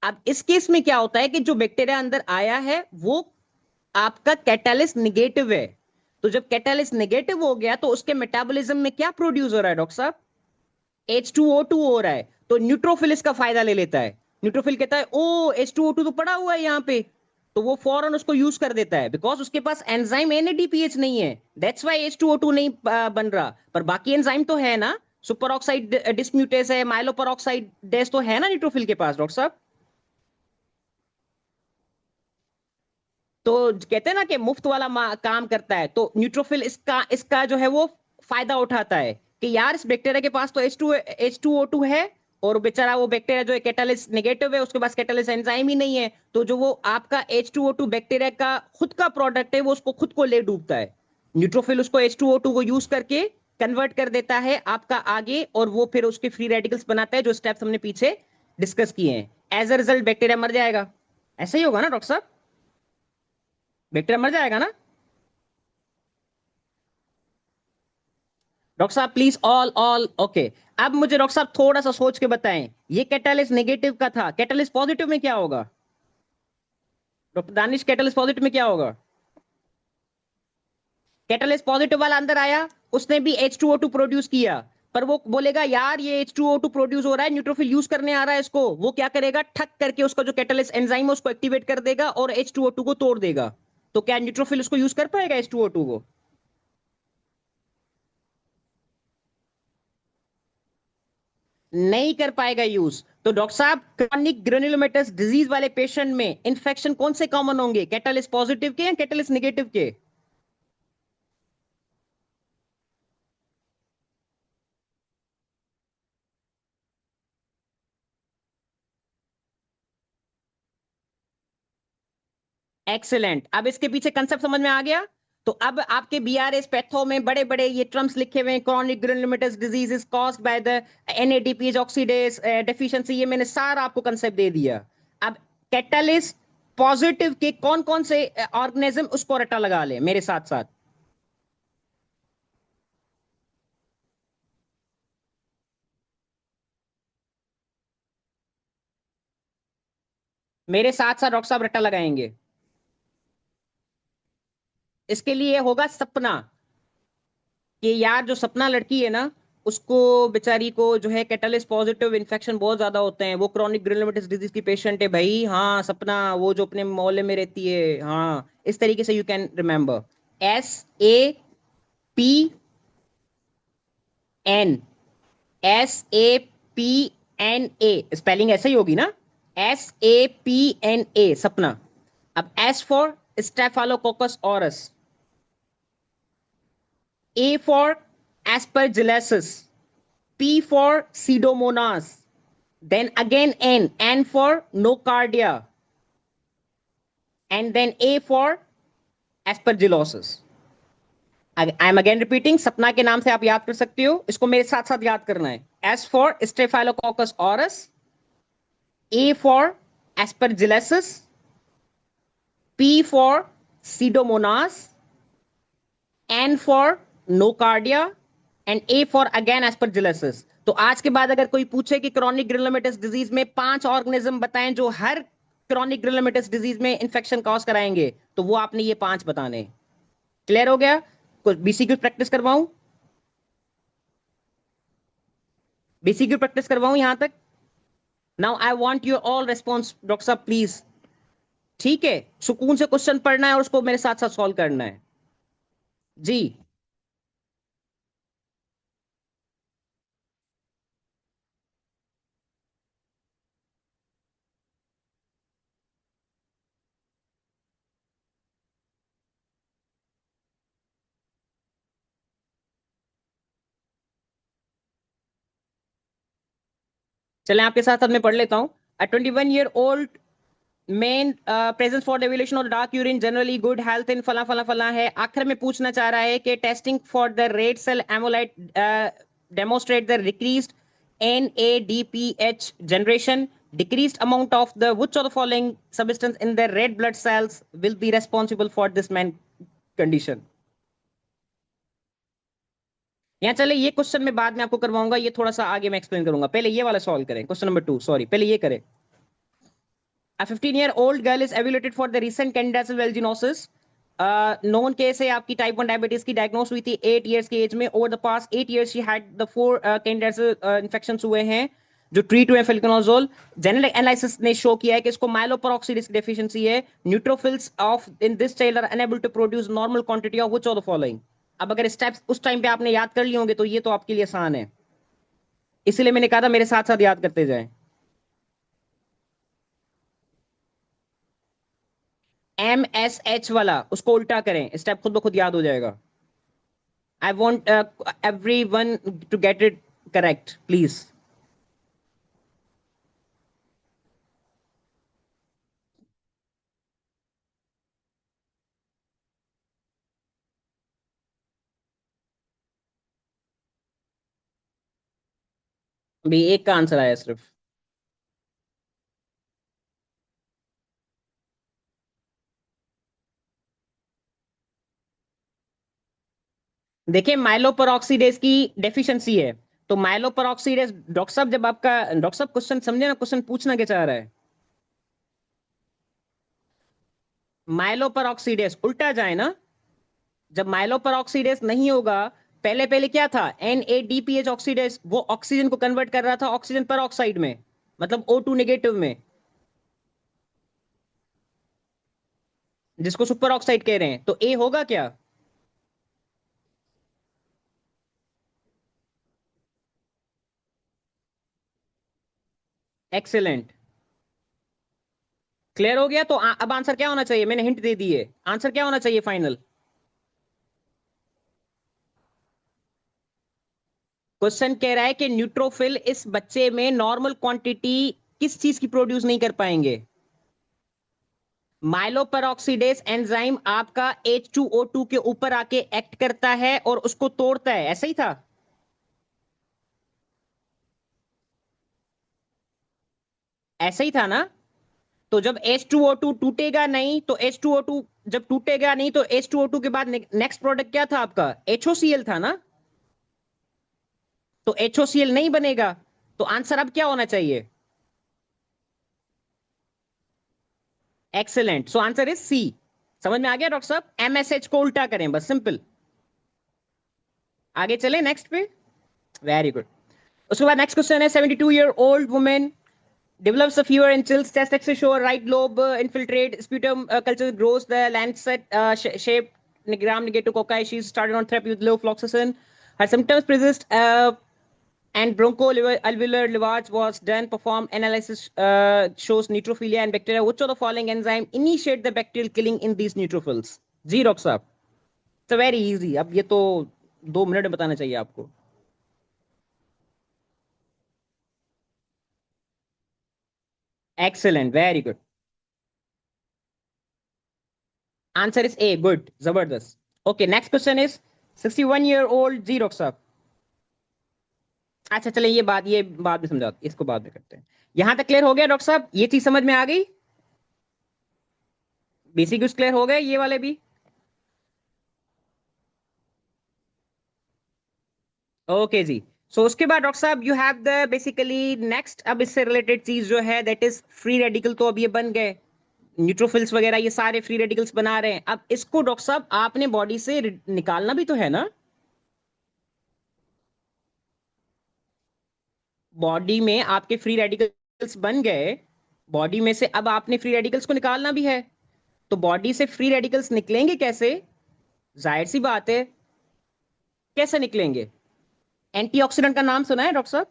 अब इस केस में क्या होता है कि जो बैक्टीरिया अंदर आया है वो आपका कैटालिस निगेटिव है। तो जब कैटालिस निगेटिव हो गया तो उसके मेटाबॉलिज्म में क्या प्रोड्यूस हो रहा है डॉक्टर साहब? H2O2 हो रहा है। तो न्यूट्रोफिल इसका फायदा ले लेता है। न्यूट्रोफिल कहता है ओ H2O2 तो पड़ा हुआ है यहाँ पे, तो वो फौरन उसको यूज कर देता है, बिकॉज उसके पास एंजाइम NADPH नहीं है, दैट्स व्हाई H2O2 नहीं बन रहा। पर बाकी एंजाइम तो है ना, सुपर ऑक्साइड डिस्म्यूटेस है, माइलोपर ऑक्साइड डेस तो है ना न्यूट्रोफिल के पास डॉक्टर साहब। तो कहते हैं ना कि मुफ्त वाला काम करता है, तो न्यूट्रोफिल इसका इसका जो है वो फायदा उठाता है कि यार इस बैक्टीरिया के पास तो H2O2 है, और बेचारा वो बैक्टीरिया जो है कैटालिस नेगेटिव है, उसके पास कैटालिस एंजाइम ही नहीं है, तो जो वो आपका H2O2 बैक्टीरिया का खुद का प्रोडक्ट है वो उसको खुद को ले डूबता है। न्यूट्रोफिल उसको H2O2 को यूज करके कन्वर्ट कर देता है आपका आगे, और वो फिर उसके फ्री रेडिकल्स बनाता है, जो स्टेप्स हमने पीछे डिस्कस किए हैं। एज अ रिजल्ट बैक्टीरिया मर जाएगा। ऐसा ही होगा ना डॉक्टर साहब? बैक्टीरिया मर जाएगा ना डॉक्टर साहब? Please all all okay. अब मुझे डॉक्टर साहब थोड़ा सा सोच के बताएं, ये कैटालिस नेगेटिव का था, कैटालिस पॉजिटिव में क्या होगा? डॉक्टर दानिश, कैटालिस पॉजिटिव में क्या होगा? कैटालिस पॉजिटिव वाला अंदर आया, उसने भी H2O2 प्रोड्यूस किया, पर वो बोलेगा यार ये H2O2 प्रोड्यूस हो रहा है, न्यूट्रोफिल यूज करने आ रहा है इसको, वो क्या करेगा? ठक करके उसका जो कैटालिस एंजाइम है उसको एक्टिवेट कर देगा और H2O2 को तोड़ देगा। तो क्या न्यूट्रोफिल उसको यूज कर पाएगा H2O2 को? नहीं कर पाएगा यूज। तो डॉक्टर साहब, क्रॉनिक ग्रेनुलोमेटस डिजीज वाले पेशेंट में इन्फेक्शन कौन से कॉमन होंगे, कैटालिस पॉजिटिव के या कैटालिस निगेटिव के? एक्सेलेंट। अब इसके पीछे कंसेप्ट समझ में आ गया। तो अब आपके बीआरएस पैथो में बड़े बड़े ये टर्म्स लिखे हुए हैं, chronic granulomatous disease is caused by the NADPS oxidase deficiency, ये मैंने सारा आपको कंसेप्ट दे दिया। अब कैटालिस्ट पॉजिटिव के कौन कौन से ऑर्गेनिज्म, उसको रट्टा लगा ले मेरे साथ साथ। मेरे साथ साथ डॉक्टर साहब रट्टा लगाएंगे। इसके लिए होगा सपना, कि यार जो सपना लड़की है ना, उसको बेचारी को जो है कैटालिस पॉजिटिव इन्फेक्शन बहुत ज्यादा होते हैं, वो क्रॉनिक ग्रेनुलोमेटस डिजीज की पेशेंट है भाई। हाँ सपना, वो जो अपने मोहल्ले में रहती है। हाँ, इस तरीके से you can remember. SAPN, SAPNA, spelling ऐसे ही होगी ना, SAPNA, सपना। अब S for staphylococcus aureus, A for aspergillosis, P for pseudomonas, then again N for nocardia, and then A for aspergillosis. I am again repeating, सपना के नाम से आप याद कर सकते हो, इसको मेरे साथ साथ याद करना है। S for staphylococcus aureus, A for aspergillosis, P for pseudomonas, N for nocardia, and A for again aspergillosis. तो आज के बाद अगर कोई पूछे कि क्रॉनिक ग्रेनुलोमेटस डिजीज में 5 ऑर्गेनिज्म बताएं जो हर क्रॉनिक ग्रेनुलोमेटस डिजीज में इंफेक्शन कॉज कराएंगे, तो वो आपने ये 5 बताने। क्लियर हो गया? कुछ बीसीक्यू प्रैक्टिस करवाऊं? बीसीक्यू प्रैक्टिस करवाऊं यहां तक? Now I want your all response doctor साहब प्लीज। ठीक है, सुकून से क्वेश्चन पढ़ना है और उसको मेरे साथ साथ सॉल्व करना है। जी। चलें आपके साथ साथ मैं पढ़ लेता हूँ। A 21-year-old men presents for deviation और dark urine, generally good health in फला फला फला है। आखिर में पूछना चाह रहा है कि testing for the red cell haemolysate demonstrate the decreased NADPH generation, decreased amount of the which of the following substance in the red blood cells will be responsible for this man condition। यहाँ चले, ये question मैं बाद में आपको करवाऊंगा, ये थोड़ा सा आगे मैं एक्सप्लेन करूंगा, पहले ये वाला सॉल्व करें, क्वेश्चन नंबर 2, सॉरी पहले ये करें। A 15-year-old girl is evaluated for the recent candidiasis valginosis, known case है आपकी टाइप 1 डायबिटीज की, डायग्नोस हुई थी 8 इयर्स की एज में। Over the past 8 years she had the 4 candidiasis infections हुए हैं जो ट्रीट हुए फेल्कोनाजोल। जनरल एनालिसिस ने शो किया है कि इसको माइलोपेरोक्सीडेज डेफिशिएंसी है। Neutrophils of in this child are unable to produce normal quantity of which of the following. अब अगर स्टेप्स उस टाइम पे आपने याद कर लिए होंगे तो ये तो आपके लिए आसान है, इसीलिए मैंने कहा था मेरे साथ साथ याद करते जाएं। MSH वाला उसको उल्टा करें, स्टेप खुद ब खुद याद हो जाएगा। I want everyone to get it correct please. अभी एक का आंसर आया सिर्फ। देखिए, माइलोपेरोक्सीडेज की डेफिशिएंसी है। तो माइलोपेरोक्सीडेज, डॉक्टर साहब जब आपका, डॉक्टर साहब क्वेश्चन समझे ना, क्वेश्चन पूछना क्या चाह रहा है? माइलोपेरोक्सीडेज उल्टा जाए ना, जब माइलोपेरोक्सीडेज नहीं होगा, पहले पहले क्या था, NADPH ऑक्सीडेज, वो ऑक्सीजन को कन्वर्ट कर रहा था ऑक्सीजन पर ऑक्साइड में, मतलब O2 नेगेटिव में, जिसको सुपर ऑक्साइड कह रहे हैं। तो ए होगा क्या? एक्सेलेंट, क्लियर हो गया। तो अब आंसर क्या होना चाहिए, मैंने हिंट दे दी है, आंसर क्या होना चाहिए फाइनल। क्वेश्चन कह रहा है कि न्यूट्रोफिल इस बच्चे में नॉर्मल क्वांटिटी किस चीज की प्रोड्यूस नहीं कर पाएंगे। माइलोपेरोक्सीडेज एंजाइम आपका H2O2 के ऊपर आके एक्ट करता है और उसको तोड़ता है, ऐसा ही था। ऐसा ही था ना। तो जब H2O2 टूटेगा नहीं तो H2O2 जब टूटेगा नहीं तो H2O2 के बाद नेक्स्ट प्रोडक्ट क्या था आपका, HOCl था ना। तो HOCl नहीं बनेगा। तो आंसर अब क्या होना चाहिए। Excellent, so answer is C. समझ में आ गया डॉक्टर साहब, MSH को उल्टा करें बस, सिंपल। आगे चले नेक्स्ट पे। Very good. उसके बाद नेक्स्ट क्वेश्चन है 72 year old women develops a fever and chills, chest X-ray show right lobe infiltrate, sputum culture grows, the lancet shaped gram negative cocci. She's started on therapy with levofloxacin. Her symptoms persist and bronchoalveolar lavage was done. Perform analysis shows neutrophilia and bacteria. Which of the following enzyme initiate the bacterial killing in these neutrophils? जी doctor साहब, it's very easy. अब ये तो 2 minute में बताना चाहिए आपको। Excellent, very good. Answer is A, good, जबरदस्त। Okay, next question is 61 year old जी डॉक्टर साहब। अच्छा चले, ये बात भी समझा, इसको बाद में करते हैं। यहां तक क्लियर हो गया डॉक्टर साहब, ये चीज समझ में आ गई। बेसिक यूज क्लियर हो गए ये वाले भी। ओके जी। सो उसके बाद डॉक्टर साहब you have the basically next, अब इससे रिलेटेड चीज जो है दैट इज फ्री रेडिकल। तो अब ये बन गए न्यूट्रोफिल्स वगैरह, ये सारे फ्री रेडिकल्स बना रहे हैं। अब इसको डॉक्टर साहब आपने बॉडी से निकालना भी तो है ना। बॉडी में आपके फ्री रेडिकल्स बन गए, बॉडी में से अब आपने फ्री रेडिकल्स को निकालना भी है। तो बॉडी से फ्री रेडिकल्स निकलेंगे कैसे, जाहिर सी बात है, कैसे निकलेंगे। एंटीऑक्सीडेंट का नाम सुना है डॉक्टर साहब।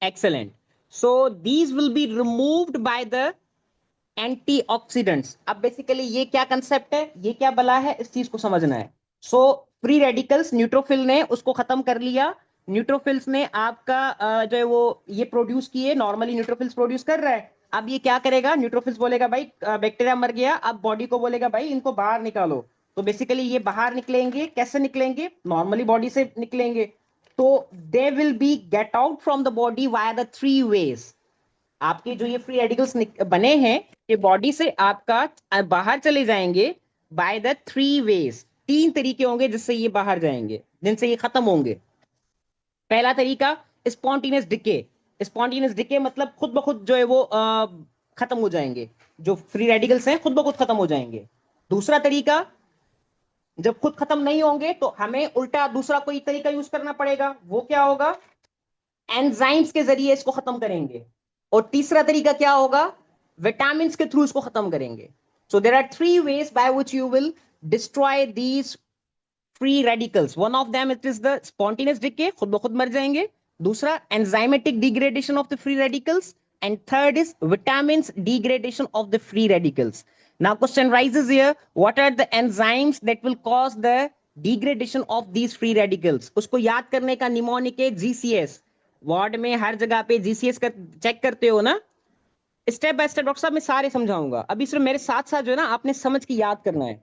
Excellent. So these will be removed by the antioxidants. अब बेसिकली ये क्या कंसेप्ट है, ये क्या बला है, इस चीज को समझना है। सो फ्री रेडिकल्स न्यूट्रोफिल ने उसको खत्म कर लिया। न्यूट्रोफिल्स ने आपका जो है वो ये प्रोड्यूस किए, नॉर्मली न्यूट्रोफिल्स प्रोड्यूस कर रहा है। अब ये क्या करेगा, न्यूट्रोफिल्स बोलेगा भाई बैक्टीरिया मर गया, अब बॉडी को बोलेगा भाई इनको बाहर निकालो। तो बेसिकली ये बाहर निकलेंगे, कैसे निकलेंगे, नॉर्मली बॉडी से निकलेंगे। तो they will be get out from the body via the 3 ways. आपके जो ये फ्री रेडिकल्स बने हैं, ये बॉडी से आपका बाहर चले जाएंगे बाय द 3 वेज। 3 तरीके होंगे जिससे ये बाहर जाएंगे, जिनसे ये खत्म होंगे। पहला तरीका स्पॉन्टेनियस डिके। स्पॉन्टेनियस डिके मतलब खुद ब खुद जो है वो खत्म हो जाएंगे, जो फ्री रेडिकल्स हैं खुद ब खुद खत्म हो जाएंगे। दूसरा तरीका, जब खुद खत्म नहीं होंगे तो हमें उल्टा दूसरा कोई तरीका यूज करना पड़ेगा, वो क्या होगा, एंजाइम्स के जरिए इसको खत्म करेंगे। और तीसरा तरीका क्या होगा, विटामिन के थ्रू इसको खत्म करेंगे। So there are 3 ways by which you will destroy these free radicals. One of them it is the spontaneous decay, खुद ब खुद मर जाएंगे। दूसरा enzymatic degradation of the free radicals, and third is vitamin degradation of the free radicals. Now question rises here, what are the enzymes that will cause the degradation of these free radicals? उसको याद करने का mnemonic है GCS। Ward में हर जगह पे GCS कर check करते हो ना। स्टेप बाय स्टेप डॉक्टर साहब मैं सारे समझाऊंगा, अभी सिर्फ मेरे साथ साथ जो है ना आपने समझ के याद करना है,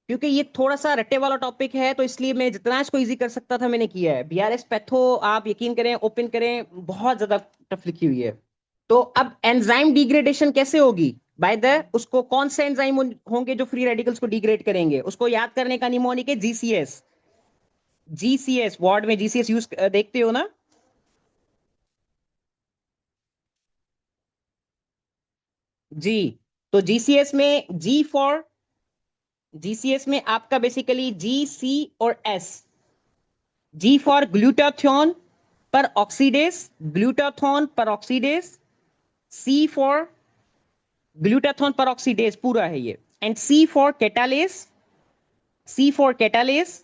क्योंकि ये थोड़ा सा रट्टे वाला टॉपिक है। तो इसलिए मैं जितना इसको इजी कर सकता था मैंने किया है। BRS पैथो आप यकीन करें, ओपन करें, बहुत ज्यादा टफ लिखी हुई है। तो अब एंजाइम डिग्रेडेशन कैसे होगी, बाय द उसको कौन से एंजाइम होंगे जो फ्री रेडिकल्स को डिग्रेड करेंगे, उसको याद करने का निमोनिक है GCS। GCS वार्ड में GCS यूज देखते हो ना। जी, तो GCS में GCS में आपका बेसिकली GC और S। G फॉर ग्लूटाथियोन पर ऑक्सीडेज, ग्लूटाथोन पर ऑक्सीडेज। C फॉर ग्लूटाथोन पर ऑक्सीडेज पूरा है ये, and C for catalase, C for catalase,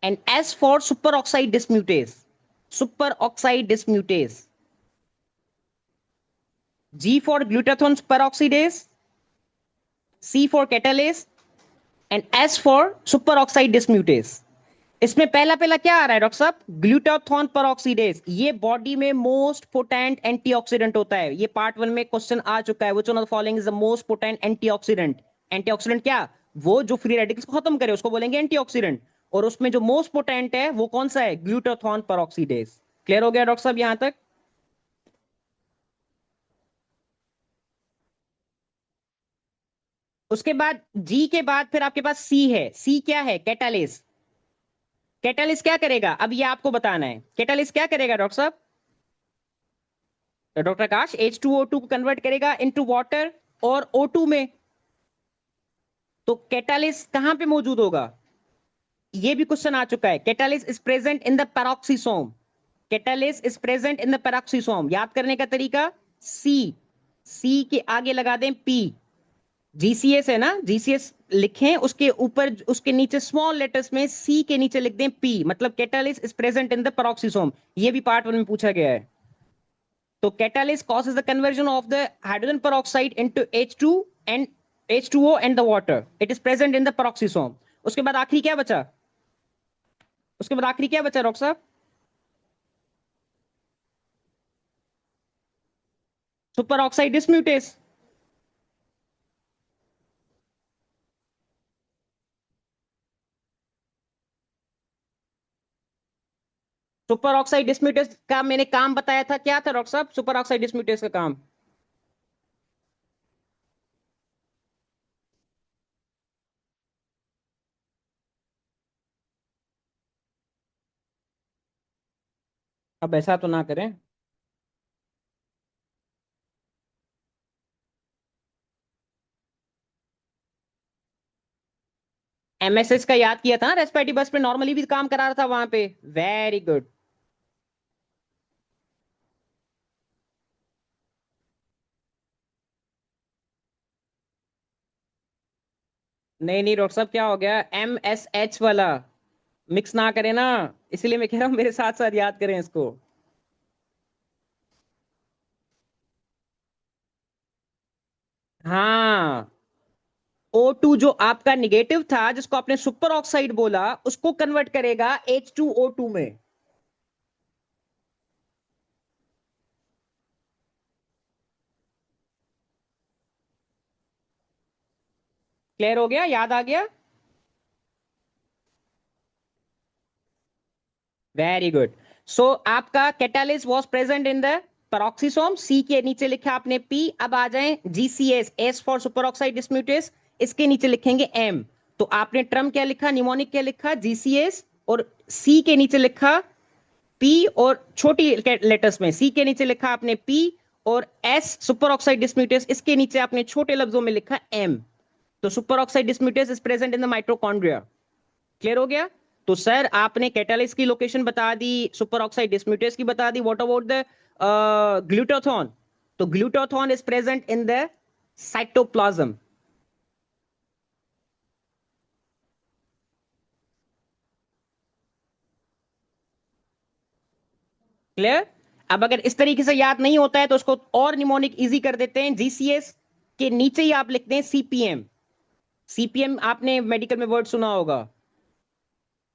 and S for superoxide dismutase. Superoxide dismutase. G for glutathione peroxidase, C for catalase, and S for superoxide dismutase. इसमें पहला पहला क्या आ रहा है डॉक्टर साहब? ग्लूटाथोन peroxidase. ये बॉडी में मोस्ट पोटेंट एंटीऑक्सीडेंट होता है. ये पार्ट 1 में क्वेश्चन आ चुका है. Which one of the following is the most potent antioxidant? Antioxidant क्या? वो जो फ्री रेडिकल्स को खत्म करे उसको बोलेंगे एंटीऑक्सीडेंट. और उसमें जो मोस्ट पोटेंट है वो कौन सा है? ग्लूटाथोन peroxidase. क्लियर हो गया डॉक्टर साहब यहां तक? उसके बाद जी के बाद फिर आपके पास सी है. सी क्या है? कैटालिस. कैटालिस क्या करेगा? अब ये आपको बताना है. कैटालिस क्या करेगा डॉक्टर साहब? तो डॉक्टर आकाश H2O2 को कन्वर्ट करेगा इनटू वाटर और O2 में. तो कैटालिस कहां पे मौजूद होगा? ये भी क्वेश्चन आ चुका है. Catalyst is present in the peroxisome. Catalyst is present in the peroxisome. याद करने का तरीका, सी. सी के आगे लगा दें पी. जीसीएस है ना, जीसीएस लिखें, उसके ऊपर उसके नीचे स्मॉल लेटर्स में सी के नीचे लिख दें पी. मतलब catalyst is present in the peroxisome. ये भी पार्ट 1 में पूछा गया है. तो catalyst causes the conversion of the hydrogen peroxide into H2 and H2O and the water. It is present in the peroxisome. उसके बाद आखिरी क्या बचा? उसके बाद आखिरी क्या बचा डॉक्टर साहब? Super oxide dismutase. Super oxide dismutase का मैंने काम बताया था. क्या था डॉक्टर साहब सुपर ऑक्साइड डिस्म्यूटेस का काम? अब ऐसा तो ना करें. एमएसएस का याद किया था ना, रेस्पिरेटरी बस पे नॉर्मली भी काम करा रहा था वहां पे. Very good. नहीं नहीं डॉक्टर साहब, क्या हो गया? एमएसएच वाला मिक्स ना करें ना, इसलिए मैं कह रहा हूं मेरे साथ साथ याद करें इसको. हाँ. O2 जो आपका निगेटिव था जिसको आपने सुपर ऑक्साइड बोला, उसको कन्वर्ट करेगा H2O2 में. क्लियर हो गया? याद आ गया? Very good. सो आपका catalase was present in the peroxisome. C के नीचे लिखा आपने P. अब आ जाए GCS, S for super oxide dismutase. इसके नीचे लिखेंगे M. तो आपने टर्म क्या लिखा, निमोनिक क्या लिखा? GCS. और C के नीचे लिखा P. और छोटी लेटर्स में C के नीचे लिखा आपने P. और S सुपर ऑक्साइड डिस्म्यूटेस, इसके नीचे आपने छोटे लफ्जों में लिखा M. तो super oxide dismutase is present in the mitochondria. Clear हो गया? तो सर आपने कैटालिस की लोकेशन बता दी, सुपर ऑक्साइड डिस्म्यूटेस की बता दी. What about the glutathione? तो glutathione is present in the cytoplasm. Clear? अब अगर इस तरीके से याद नहीं होता है तो उसको और निमोनिक इजी कर देते हैं. जीसीएस के नीचे ही आप लिखते हैं सीपीएम. सीपीएम आपने मेडिकल में वर्ड सुना होगा.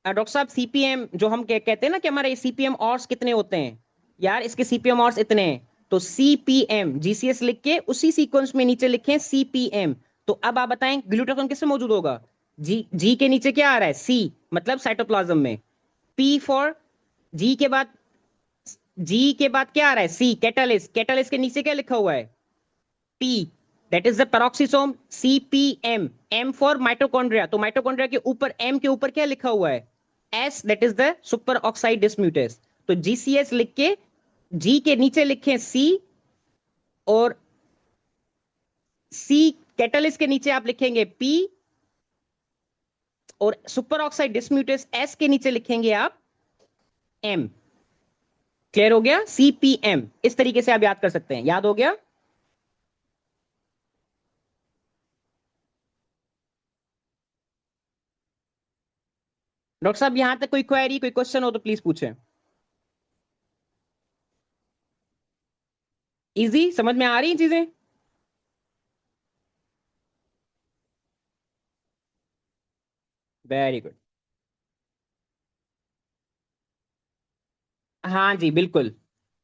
डॉक्टर साहब सीपीएम जो हम कहते हैं ना कि हमारे सीपीएम ऑर्स कितने होते हैं, यार इसके सीपीएम ऑर्स इतने हैं. तो सीपीएम जीसीएस लिख के उसी सीक्वेंस में नीचे लिखें सीपीएम. तो अब आप बताएं ग्लूटाथोन किससे मौजूद होगा? जी के नीचे क्या आ रहा है? सी. मतलब साइटोप्लाज्म में. पी फॉर जी के बाद, जी के बाद क्या आ रहा है? सी. कैटालिस. कैटालिस के नीचे क्या लिखा हुआ है? P. That is the peroxisome. CPM. M for mitochondria. तो माइटोकॉन्ड्रिया के ऊपर एम के ऊपर क्या लिखा हुआ है? S. That is the super oxide dismutase. तो जीसीएस लिख के जी के नीचे लिखें सी. और सी कैटलिस्ट के नीचे आप लिखेंगे पी. और सुपर ऑक्साइड डिस्म्यूटेस एस के नीचे लिखेंगे आप एम. क्लियर हो गया? सीपीएम. इस तरीके से आप याद कर सकते हैं. याद हो गया? डॉक्टर साहब यहां तक कोई क्वेरी, कोई क्वेश्चन हो तो प्लीज पूछें। इजी समझ में आ रही हैं चीजें? Very good. हाँ जी बिल्कुल।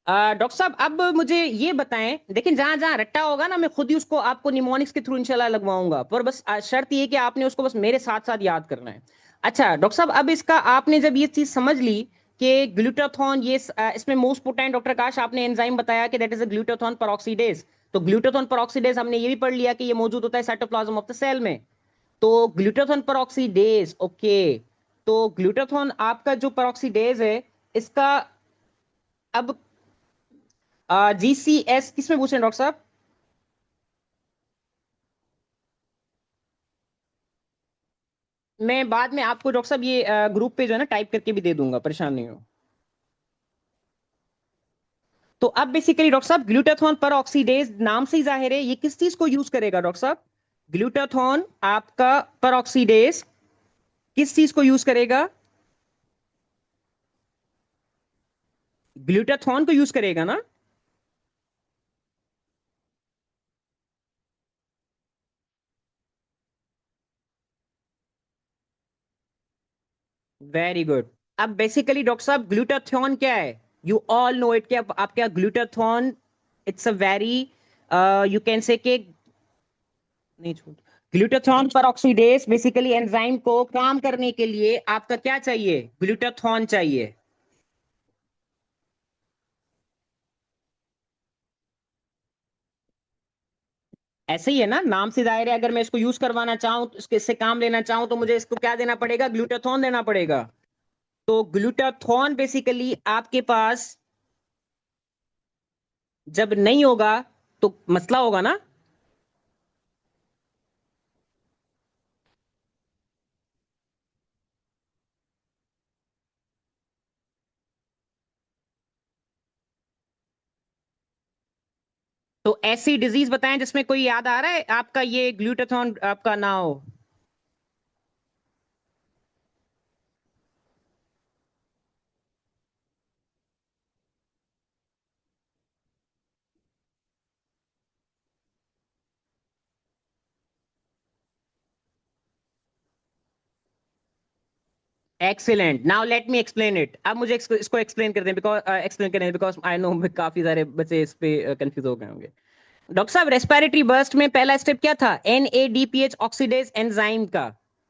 डॉक्टर साहब अब मुझे ये बताएं, देखिए जहां जहां रट्टा होगा ना मैं खुद ही उसको आपको निमोनिक्स के थ्रू इंशाल्लाह लगवाऊंगा, पर बस शर्त ये कि आपने उसको बस मेरे साथ साथ याद करना है। अच्छा डॉक्टर साहब, अब इसका आपने जब ये चीज समझ ली कि ग्लूटाथॉन ये इसमें मोस्ट पोटेंट, डॉक्टर काश आपने एंजाइम बताया कि दैट इज अ ग्लूटाथॉन पेरोक्सीडेज। तो ग्लूटाथॉन पेरोक्सीडेज हमने ये भी पढ़ लिया कि ये मौजूद होता है साइटोप्लाज्म ऑफ द सेल में। तो ग्लूटाथॉन पेरोक्सीडेज, ओके। तो ग्लूटाथॉन आपका जो पेरोक्सीडेज है, इसका अब जीसीएस किसमें पूछ रहे हैं डॉक्टर साहब? मैं बाद में आपको डॉक्टर साहब ये ग्रुप पे जो है ना टाइप करके भी दे दूंगा, परेशान नहीं हो। तो अब बेसिकली डॉक्टर साहब ग्लूटाथॉन पर ऑक्सीडेज नाम से ही जाहिर है ये किस चीज को यूज करेगा डॉक्टर साहब? ग्लूटाथॉन आपका पर ऑक्सीडेज किस चीज को यूज करेगा? ग्लूटाथॉन को यूज करेगा ना? Very good. अब बेसिकली डॉक्टर साहब ग्लूटाथॉन क्या है? यू ऑल नो इट, क्या आप क्या glutathione? It's a very you can say के, नहीं छोड़, ग्लूटाथॉन पर ऑक्सीडेज बेसिकली एंजाइम को काम करने के लिए आपका क्या चाहिए? ग्लूटाथॉन चाहिए। ऐसे ही है ना, नाम से दायरे, अगर मैं इसको यूज करवाना चाहूं तो इसके इससे काम लेना चाहूं तो मुझे इसको क्या देना पड़ेगा? ग्लूटाथॉन देना पड़ेगा। तो ग्लूटाथॉन बेसिकली आपके पास जब नहीं होगा तो मसला होगा ना? तो ऐसी डिजीज बताएं जिसमें कोई याद आ रहा है आपका ये ग्लूटाथॉन आपका ना हो। Excellent, now let me explain it. अब मुझे इसको एक्सप्लेन कर दें, बिकॉज एक्सप्लेन करें बिकॉज आई नो काफी सारे बच्चे इस पे कंफ्यूज हो गए होंगे। डॉक्टर साहब रेस्पिरेटरी बर्स्ट में पहला स्टेप क्या था? एनएडीपीएच ऑक्सीडेज एंजाइम का।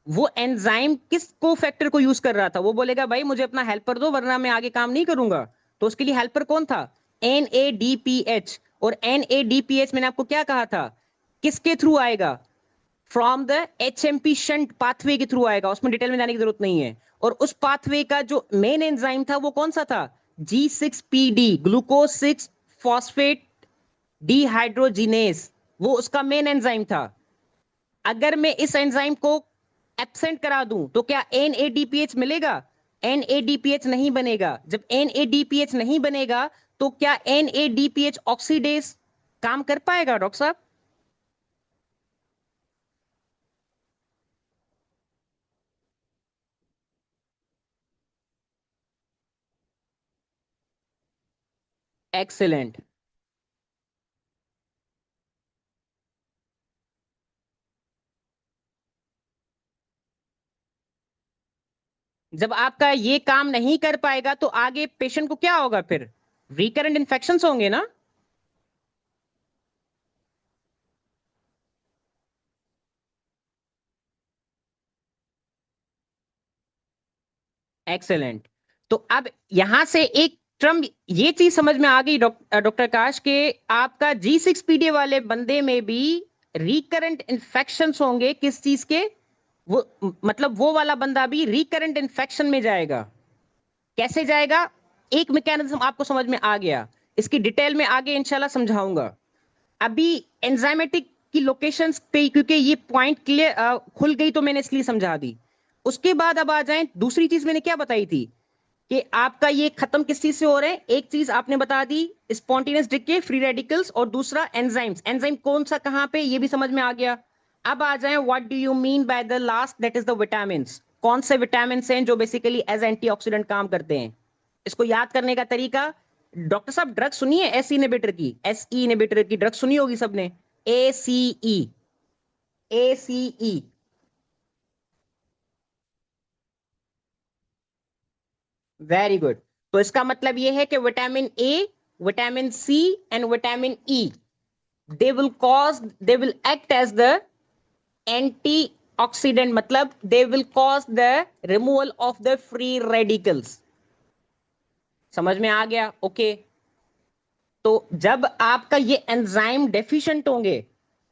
वो एंजाइम किस को फैक्टर को यूज कर रहा था? वो बोलेगा भाई मुझे अपना हेल्पर दो वरना मैं आगे काम नहीं करूंगा। तो उसके लिए हेल्पर कौन था? एनएडीपीएच। और एनएडीपीएच मैंने आपको क्या कहा था? किसके थ्रू आएगा? From the HMP shunt pathway के थ्रू आएगा, उसमें डिटेल में जाने की जरूरत नहीं है। और उस पाथवे का जो मेन एंजाइम था वो कौन सा था? G6PD, glucose 6 phosphate dehydrogenase. वो उसका मेन एंजाइम था। अगर मैं इस एंजाइम को एब्सेंट करा दूं तो क्या एनएडीपीएच मिलेगा? एनएडीपीएच नहीं बनेगा। जब एनएडीपीएच नहीं बनेगा तो क्या एनएडीपीएच ऑक्सीडेज काम कर पाएगा डॉक्टर साहब? एक्सेलेंट। जब आपका ये काम नहीं कर पाएगा तो आगे पेशेंट को क्या होगा फिर? रिकरेंट इन्फेक्शंस होंगे ना? एक्सेलेंट। तो अब यहां से एक टर्म ये चीज समझ में आ गई डॉक्टर काश के आपका G6PD वाले बंदे में भी रिकरेंट इन्फेक्शंस होंगे किस चीज के? वो मतलब वो वाला बंदा भी रिकरेंट इन्फेक्शन में जाएगा। कैसे जाएगा? एक मैकेनिज्म आपको समझ में आ गया, इसकी डिटेल में आगे इंशाल्लाह समझाऊंगा। अभी एंजाइमेटिक की लोकेशंस पे क्योंकि ये पॉइंट क्लियर खुल गई तो मैंने इसलिए समझा दी। उसके बाद अब आ जाएं, दूसरी चीज मैंने क्या बताई थी कि आपका ये खत्म किस चीज से हो रहा है? एक चीज आपने बता दी स्पॉन्टेनियस डिके, फ्री रेडिकल्स, और दूसरा एंजाइम्स। एंजाइम कौन सा कहां पे ये भी समझ में आ गया। अब आ जाए what do you mean by the last, that is the vitamin. कौन से विटामिन हैं जो बेसिकली एज एंटीऑक्सीडेंट काम करते हैं? इसको याद करने का तरीका, डॉक्टर साहब ड्रग सुनी है एस इनहिबिटर की, एस ई इनहिबिटर की ड्रग सुनी होगी सबने, ए सी ई, ए सी ई। Very good. तो इसका मतलब ये है कि vitamin A, vitamin C and vitamin E, they will act as the antioxidant, मतलब they will cause the removal of the free radicals। समझ में आ गया? ओके। तो जब आपका ये एंजाइम डेफिशिएंट होंगे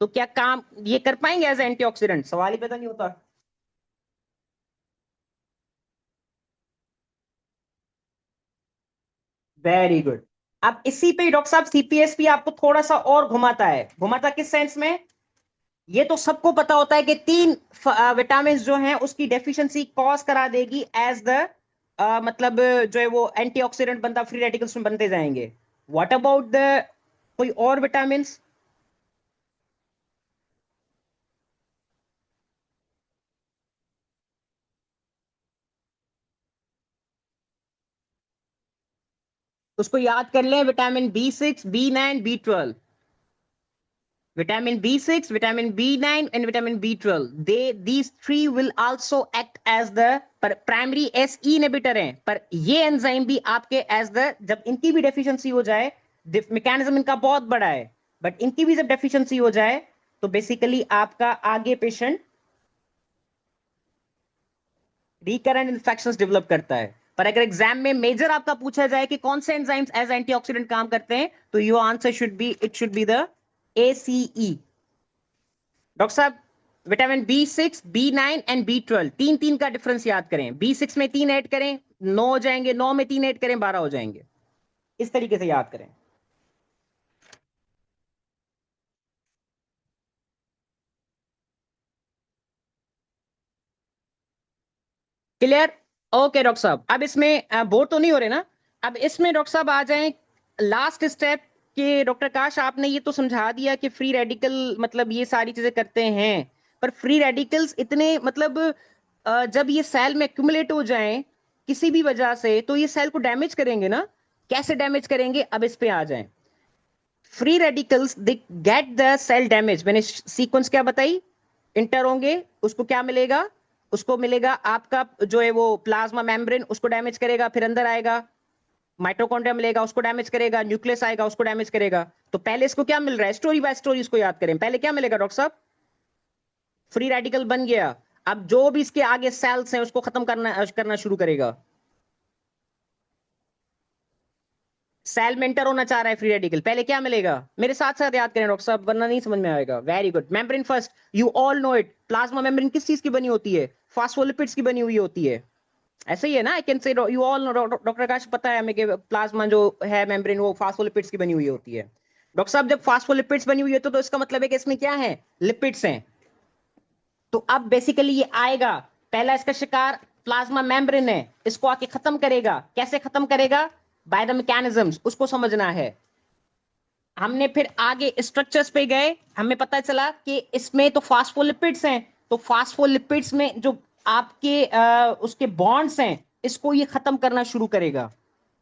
तो क्या काम ये कर पाएंगे एज एंटीऑक्सीडेंट? सवाल ही पैदा नहीं होता। Very good. अब इसी पे डॉक्टर साहब सीपीएसपी आपको थोड़ा सा और घुमाता है। घुमाता किस सेंस में? ये तो सबको पता होता है कि तीन विटामिन जो हैं उसकी डेफिशिएंसी कॉज करा देगी एज द मतलब जो है वो एंटीऑक्सीडेंट बनता, फ्री रेडिकल्स में बनते जाएंगे। व्हाट अबाउट द कोई और विटामिन? उसको याद कर लें, vitamin B6, B9, B12। Vitamin B6, vitamin B9, and vitamin B12. These three will also act as the primary SE inhibitor हैं, पर ये एंजाइम भी आपके एज द, जब इनकी भी डेफिशिएंसी हो जाए, मैकेनिज्म इनका बहुत बड़ा है, बट इनकी भी जब डेफिशिएंसी हो जाए तो बेसिकली आपका आगे पेशेंट रिकरेंट इन्फेक्शंस डेवलप करता है। पर अगर एग्जाम में मेजर आपका पूछा जाए कि कौन से एंजाइम्स एज एंटीऑक्सीडेंट काम करते हैं, तो your answer should be the ACE। Doctor साहब vitamin B6, B9 and B12, तीन तीन का डिफरेंस याद करें। B6 में 3 ऐड करें 9 हो जाएंगे, 9 में 3 ऐड करें 12 हो जाएंगे। इस तरीके से याद करें। क्लियर? ओके डॉक्टर साहब, अब इसमें बोर तो नहीं हो रहे ना? अब इसमें डॉक्टर साहब आ जाएं लास्ट स्टेप के। डॉक्टर काश आपने ये तो समझा दिया कि फ्री रेडिकल मतलब ये सारी चीजें करते हैं, पर फ्री रेडिकल्स इतने मतलब जब ये सेल में एक्यूमुलेट हो जाएं किसी भी वजह से तो ये सेल को डैमेज करेंगे ना? कैसे डैमेज करेंगे, अब इस पे आ जाएं। Free radicals they get the cell damage, मैंने सीक्वेंस क्या बताई, इंटर होंगे, उसको क्या मिलेगा? उसको मिलेगा आपका जो है वो प्लाज्मा मेम्ब्रेन, उसको डैमेज करेगा, फिर अंदर आएगा माइटोकॉन्ड्रिया मिलेगा, उसको डैमेज करेगा, न्यूक्लियस आएगा, उसको डैमेज करेगा। तो पहले इसको क्या मिल रहा है, स्टोरी बाय स्टोरी इसको याद करें। पहले क्या मिलेगा डॉक्टर साहब? फ्री रेडिकल बन गया। अब जो भी इसके आगे सेल्स हैं उसको खत्म करना शुरू करेगा। सेल में एंटर होना चाह रहा है फ्री रेडिकल, पहले क्या मिलेगा? मेरे साथ साथ याद करें डॉक्टर साहब, वरना नहीं समझ में आएगा। Very good. Membrane first, you all know it. Plasma membrane किस चीज की बनी होती है? फास्फोलिपिड्स की बनी हुई होती है। ऐसे ही है ना? I can say you all know, doctor Akash पता है हमें कि प्लाज्मा जो है मेम्ब्रेन वो फास्फोलिपिड्स की बनी हुई होती है। डॉक्टर साहब जब फास्फोलिपिड्स बनी हुई है तो इसका मतलब है कि इसमें क्या है? लिपिड्स हैं। तो अब बेसिकली ये आएगा, पहला इसका शिकार प्लाज्मा मेम्ब्रेन है, इसको आके खत्म करेगा। कैसे खत्म करेगा? बाय द मैकेनिज्म्स, उसको समझना है। हमने फिर आगे स्ट्रक्चर्स पे गए, हमें पता चला कि इसमें तो फास्फोलिपिड्स हैं, तो फास्फोलिपिड्स में जो आपके उसके बॉन्ड्स हैं इसको ये खत्म करना शुरू करेगा।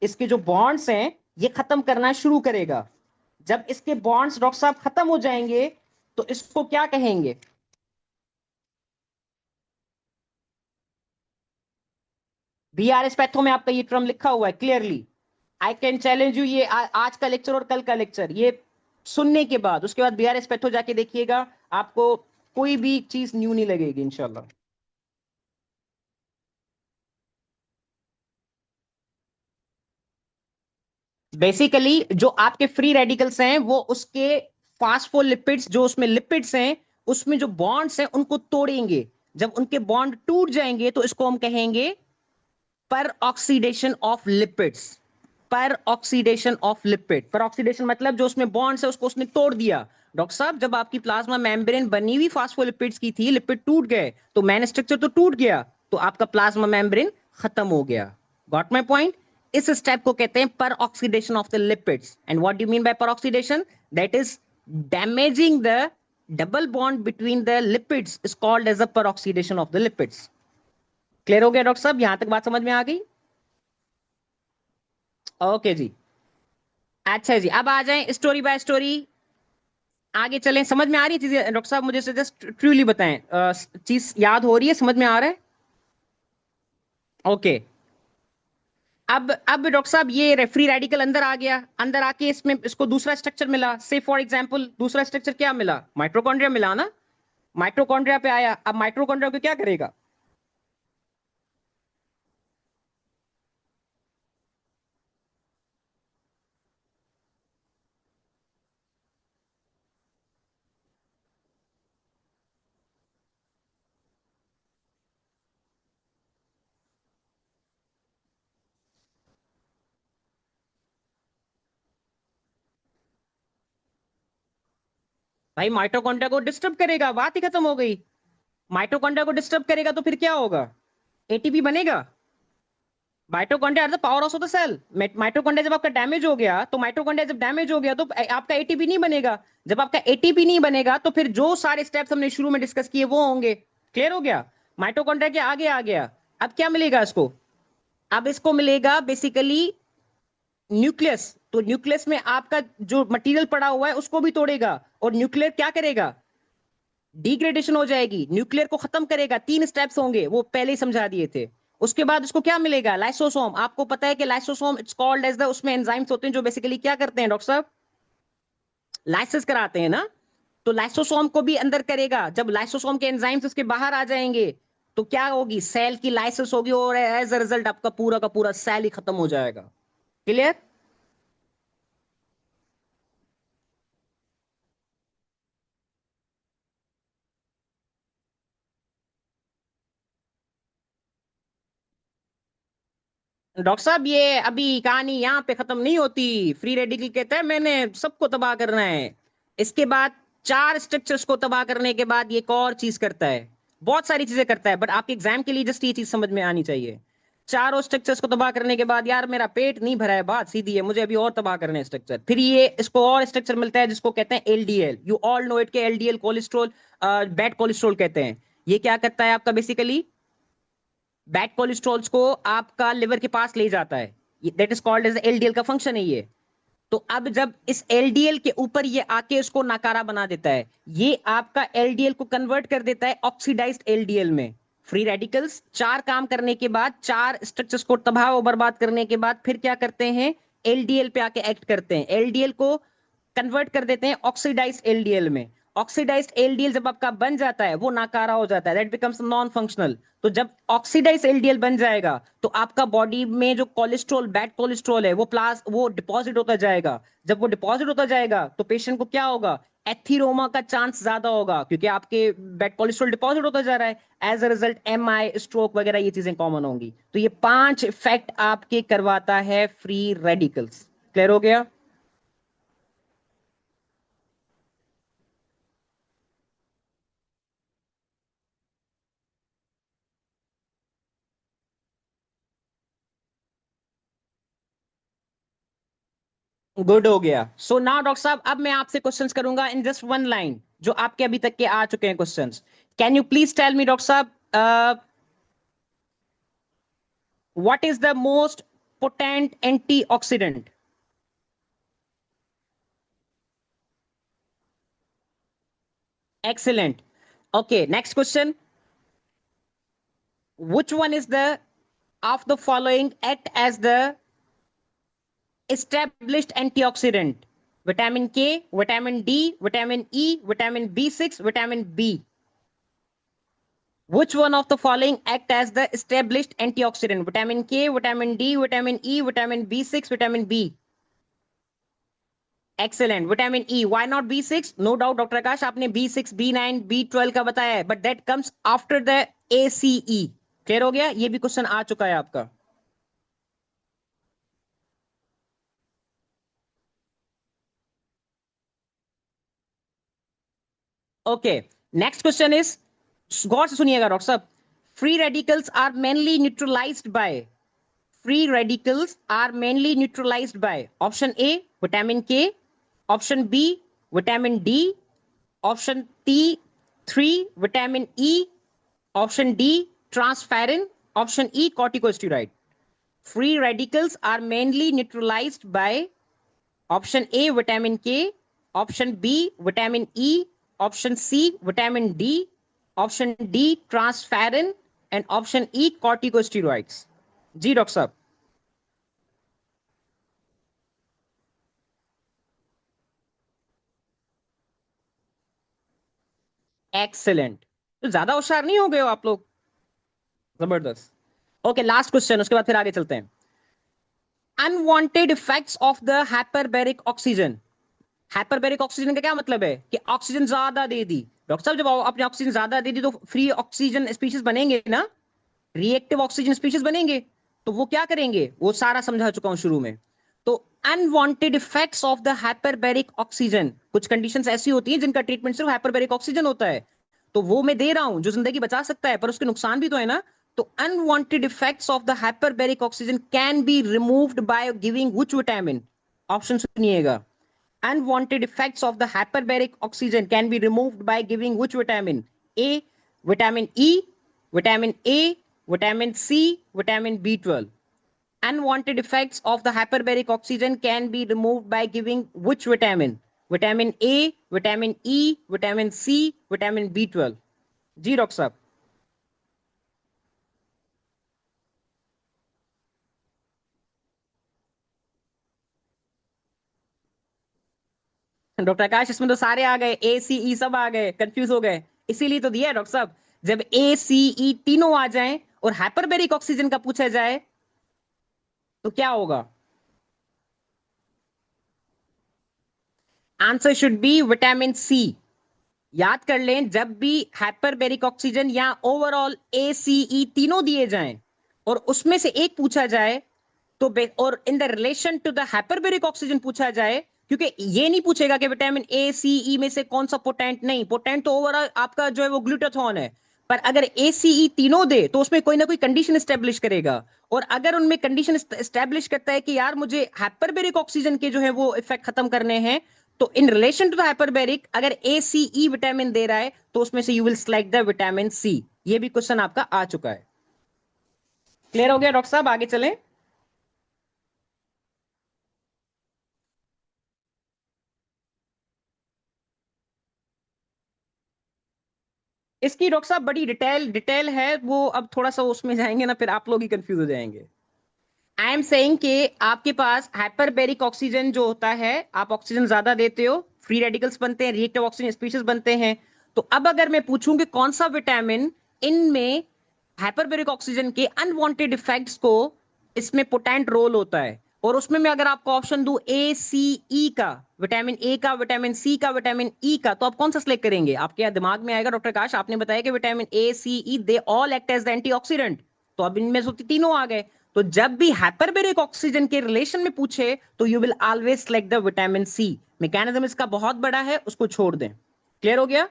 इसके जो बॉन्ड्स हैं ये खत्म करना शुरू करेगा। जब इसके बॉन्ड्स डॉक्टर साहब खत्म हो जाएंगे तो इसको क्या कहेंगे? बीआरएस पैथो में आपका ये टर्म लिखा हुआ है clearly. I can challenge you, ये आज का लेक्चर और कल का लेक्चर ये सुनने के बाद उसके बाद बीआरएस पैथो जाके देखिएगा, आपको कोई भी चीज न्यू नहीं लगेगी इंशाल्लाह। बेसिकली जो आपके फ्री रेडिकल्स हैं वो उसके फास्फोलिपिड्स, जो उसमें लिपिड्स हैं उसमें जो बॉन्ड्स हैं उनको तोड़ेंगे। जब उनके बॉन्ड टूट जाएंगे तो इसको हम कहेंगे पर ऑक्सीडेशन ऑफ लिपिड्स। पर ऑक्सीडेशन ऑफ लिपिड, पर ऑक्सीडेशन मतलब जो उसमें बॉन्ड्स है उसको उसने तोड़ दिया। डॉक्टर साहब जब आपकी प्लाज्मा मेम्ब्रेन बनी हुई फास्फोलिपिड्स की थी, लिपिड टूट गए तो मेन स्ट्रक्चर तो टूट गया, तो आपका प्लाज्मा मेम्ब्रेन खत्म हो गया। Got my point? इस स्टेप को कहते हैं peroxidation of the lipids. And what do you mean by peroxidation? That is damaging the double bond between the lipids is called as a peroxidation of the lipids. Clear हो गया doctor साहब, यहां तक बात समझ में आ गई? Okay जी। अच्छा जी, अब आ जाएं स्टोरी बाय स्टोरी, आगे चलें। समझ में आ रही है चीजें डॉक्टर साहब? मुझे जस्ट ट्रूली बताएं, चीज याद हो रही है, समझ में आ रहा है? ओके। अब डॉक्टर साहब ये फ्री रेडिकल अंदर आ गया, अंदर आके इसमें इसको दूसरा स्ट्रक्चर मिला, से फॉर एग्जांपल दूसरा स्ट्रक्चर क्या मिला? माइटोकॉन्ड्रिया मिला ना। माइटोकॉन्ड्रिया पे आया, अब माइटोकॉन्ड्रिया को क्या करेगा? भाई माइटोकॉन्ड्रिया को डिस्टर्ब करेगा, बात ही खत्म हो गई। माइटोकॉन्ड्रिया को डिस्टर्ब करेगा तो फिर क्या होगा? एटीपी बनेगा। Mitochondria are the powerhouse of the cell. Mitochondria जब आपका डैमेज हो गया, तो माइटोकॉन्ड्रिया जब डैमेज हो गया तो आपका एटीपी नहीं बनेगा। जब आपका एटीपी नहीं बनेगा तो फिर जो सारे स्टेप्स हमने शुरू में डिस्कस किए वो होंगे। क्लियर हो गया? माइटोकॉन्ड्रिया के आगे आ गया। अब क्या मिलेगा इसको? अब इसको मिलेगा बेसिकली न्यूक्लियस। तो न्यूक्लियस में आपका जो मटेरियल पड़ा हुआ है उसको भी तोड़ेगा, और न्यूक्लियर क्या करेगा? डिग्रेडेशन हो जाएगी, न्यूक्लियर को खत्म करेगा। 3 स्टेप्स होंगे, वो पहले ही समझा दिए थे। उसके बाद उसको क्या मिलेगा? लाइसोसोम। आपको पता है कि lysosome it's called as the, उसमें एंजाइम्स होते हैं जो बेसिकली क्या करते हैं डॉक्टर साहब? लाइसिस कराते हैं ना। तो लाइसोसोम को भी अंदर करेगा। जब लाइसोसोम के एंजाइम्स उसके बाहर आ जाएंगे तो क्या होगी? सेल की लाइसिस होगी, और एज अ रिजल्ट आपका पूरा का पूरा सेल ही खत्म हो जाएगा। क्लियर? डॉक्टर साहब ये अभी कहानी यहाँ पे खत्म नहीं होती। फ्री रेडिकल कहता है मैंने सबको तबाह करना है। इसके बाद 4 स्ट्रक्चर्स को तबाह करने के बाद ये एक और चीज करता है, बहुत सारी चीजें करता है, बट आपके एग्जाम के लिए जस्ट ये चीज समझ में आनी चाहिए। चारों स्ट्रक्चर्स को तबाह करने के बाद, यार मेरा पेट नहीं भरा है, बात सीधी है, मुझे अभी और तबाह करने हैं स्ट्रक्चर। फिर ये इसको और स्ट्रक्चर मिलता है जिसको कहते हैं LDL. You all know it के एलडीएल कोलेस्ट्रॉल, बैड कोलेस्ट्रॉल कहते हैं। ये क्या करता है आपका? बेसिकली बैड कोलेस्ट्रॉल्स को आपका लिवर के पास ले जाता है। That is called as LDL का फंक्शन है ये। तो अब जब इस एलडीएल के ऊपर ये आके उसको नकारा बना देता है, ये आपका एलडीएल को कन्वर्ट कर देता है ऑक्सीडाइज्ड एलडीएल में। फ्री रेडिकल्स 4 काम करने के बाद, 4 स्ट्रक्चर्स को तबाह और बर्बाद करने के बाद फिर क्या करते हैं? एलडीएल पे आके एक्ट करते हैं, एलडीएल को कन्वर्ट कर देते हैं ऑक्सीडाइज्ड एलडीएल में। ऑक्सीडाइज्ड एलडीएल जब आपका बन जाता है वो नाकारा हो जाता है, दैट बिकम्स नॉन फंक्शनल। तो जब ऑक्सीडाइज्ड एलडीएल बन जाएगा तो आपका बॉडी में जो कोलेस्ट्रॉल, बैड कोलेस्ट्रॉल है, वो डिपॉजिट होता जाएगा। जब वो डिपॉजिट होता जाएगा तो पेशेंट को क्या होगा? एथीरोमा का चांस ज्यादा होगा, क्योंकि आपके बैड कोलेस्ट्रॉल डिपॉजिट होता जा रहा है। As a result MI, stroke वगैरह ये चीजें कॉमन होंगी। तो ये 5 इफेक्ट आपके करवाता है फ्री रेडिकल्स। क्लियर हो गया? गुड हो गया। सो नाउ डॉक्टर साहब, अब मैं आपसे क्वेश्चंस करूंगा इन जस्ट वन लाइन, जो आपके अभी तक के आ चुके हैं questions. Can you please tell me doctor साहब, what is the most potent antioxidant? Excellent. Okay, next question. Which one is the of the following act as the established antioxidant? Vitamin K, vitamin D, vitamin E, vitamin B6, vitamin B. Which one of the following act as the established antioxidant? Vitamin K, vitamin D, vitamin E, vitamin B6, vitamin B. Excellent. Vitamin E. Why not B6? No doubt, Dr. Akash, आपने B6, B9, B12 का बताया है, but that comes after the ACE. Clear हो गया? ये भी question आ चुका है आपका। ओके, नेक्स्ट क्वेश्चन इज, गौर से सुनिएगा डॉक्टर साहब। Free radicals are mainly neutralised by, free radicals are mainly neutralised by option A vitamin K, option B vitamin D, option T 3 vitamin E, option D transferrin, option E corticosteroid. Free radicals are mainly neutralized by option A vitamin K, option B vitamin E, option C vitamin D, option D transferrin, and option E corticosteroids. जी doctor साहब. Excellent. तो ज्यादा होशियार नहीं हो गए हो आप लोग. जबरदस्त. ओके, लास्ट क्वेश्चन, उसके बाद फिर आगे चलते हैं. Unwanted effects of the hyperbaric oxygen. Hyperbaric oxygen का क्या मतलब है कि ऑक्सीजन ज्यादा दे दी. डॉक्टर साहब, जब आपने ऑक्सीजन ज्यादा दे दी तो फ्री ऑक्सीजन स्पीशीज बनेंगे ना, रिएक्टिव ऑक्सीजन स्पीशीज बनेंगे. तो वो क्या करेंगे, वो सारा समझा चुका हूं शुरू में. तो unwanted effects of the hyperbaric oxygen, कुछ कंडीशंस ऐसी होती हैं जिनका ट्रीटमेंट सिर्फ हाइपरबैरिक ऑक्सीजन होता है. तो वो मैं दे रहा हूं जो जिंदगी बचा सकता है, पर उसके नुकसान भी तो है ना. तो unwanted effects of the hyperbaric oxygen can be removed by giving which vitamin. Option सुनिएगा. Unwanted effects of the hyperbaric oxygen can be removed by giving which vitamin? A, vitamin E, vitamin A, vitamin C, vitamin B12. Unwanted effects of the hyperbaric oxygen can be removed by giving which vitamin? Vitamin A, vitamin E, vitamin C, vitamin B12. Ji doctor साहब. Doctor आकाश, इसमें तो सारे आ गए, ए C ई सब आ गए, confuse हो गए. इसीलिए तो दिया है डॉक्टर साहब. जब ए सी ई तीनों आ जाएं और हाइपरबेरिक ऑक्सीजन का पूछा जाए तो क्या होगा. Answer should be vitamin C. याद कर लें, जब भी हाइपरबेरिक ऑक्सीजन या ओवरऑल ए सी ई तीनों दिए जाएं और उसमें से एक पूछा जाए, तो और in the relation to the hyperbaric oxygen पूछा जाए, क्योंकि ये नहीं पूछेगा कि विटामिन ए सी ई में से कौन सा पोटेंट. नहीं, पोटेंट तो ओवरऑल आपका जो है वो ग्लूटाथॉन है. पर अगर ए सी ई तीनों दे तो उसमें कोई ना कोई कंडीशन स्टेब्लिश करेगा. और अगर उनमें कंडीशन स्टेब्लिश करता है कि यार मुझे हाइपरबेरिक ऑक्सीजन के जो है वो इफेक्ट खत्म करने हैं, तो in relation to the hyperbaric अगर ए सी ई विटामिन दे रहा है तो उसमें से you will select the vitamin C. ये भी क्वेश्चन आपका आ चुका है. क्लियर हो गया डॉक्टर साहब, आगे चलें. इसकी डॉक्टर साहब बड़ी डिटेल डिटेल है, वो अब थोड़ा सा उसमें जाएंगे ना फिर आप लोग ही कंफ्यूज हो जाएंगे. आई एम सेइंग कि आपके पास हाइपरबेरिक ऑक्सीजन जो होता है, आप ऑक्सीजन ज्यादा देते हो, फ्री रेडिकल्स बनते हैं, रिएक्टिव ऑक्सीजन स्पीशीज बनते हैं. तो अब अगर मैं पूछूं कि कौन सा विटामिन इनमें हाइपरबेरिक ऑक्सीजन के अनवांटेड इफेक्ट्स को, इसमें पोटेंट रोल होता है, और उसमें मैं अगर आपको ऑप्शन दूं ए सी ई का, विटामिन ए का, विटामिन सी का, विटामिन ई का, तो आप कौन सा सिलेक्ट करेंगे. आपके दिमाग में आएगा डॉक्टर काश, आपने बताया कि vitamin A C E they all act as the antioxidant. तो अब इनमें से तीनों आ गए. तो जब भी हाइपरबेरिक ऑक्सीजन के रिलेशन में पूछे तो you will always select the vitamin C. Mechanism इसका बहुत बड़ा है, उसको छोड़ दें. क्लियर हो गया.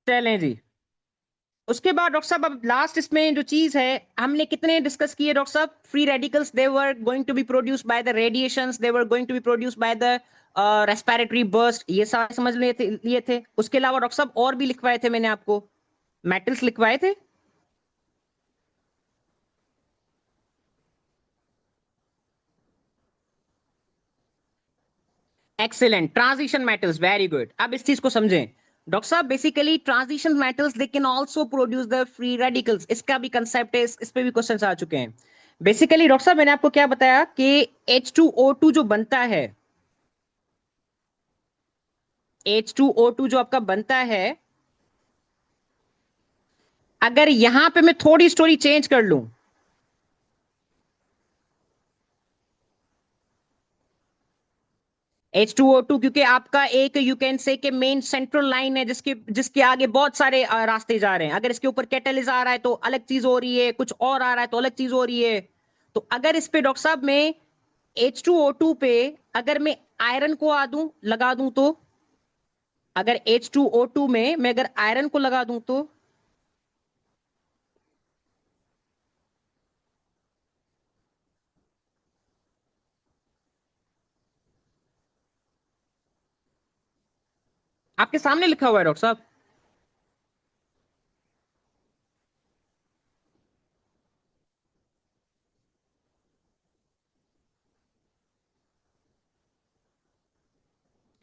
चलें जी. उसके बाद डॉक्टर साहब अब लास्ट इसमें जो चीज है, हमने कितने डिस्कस किए डॉक्टर साहब. Free radicals they were going to be produced by the radiations, they were going to be produced by the respiratory burst. ये सारे समझ लिए थे. उसके अलावा डॉक्टर साहब और भी लिखवाए थे मैंने आपको, मेटल्स लिखवाए थे. Excellent. Transition metals, very good. अब इस चीज को समझें डॉक्टर साहब. Basically transition metals they can also produce the free radicals. इसका भी कंसेप्ट है, इस पे भी क्वेश्चंस आ चुके हैं. बेसिकली डॉक्टर साहब मैंने आपको क्या बताया कि H2O2 जो बनता है, H2O2 जो आपका बनता है, अगर यहां पे मैं थोड़ी स्टोरी चेंज कर लूं, H2O2 क्योंकि आपका एक यू कैन से के मेन सेंट्रल लाइन है जिसके जिसके आगे बहुत सारे रास्ते जा रहे हैं. अगर इसके ऊपर कैटलिस आ रहा है तो अलग चीज हो रही है, कुछ और आ रहा है तो अलग चीज हो रही है. तो अगर इस पे डॉक्टर साहब में H2O2 पे अगर मैं आयरन को आ दूं लगा दूं तो, अगर H2O2 में मैं अगर आयरन को लगा दूं तो, आपके सामने लिखा हुआ है डॉक्टर साहब।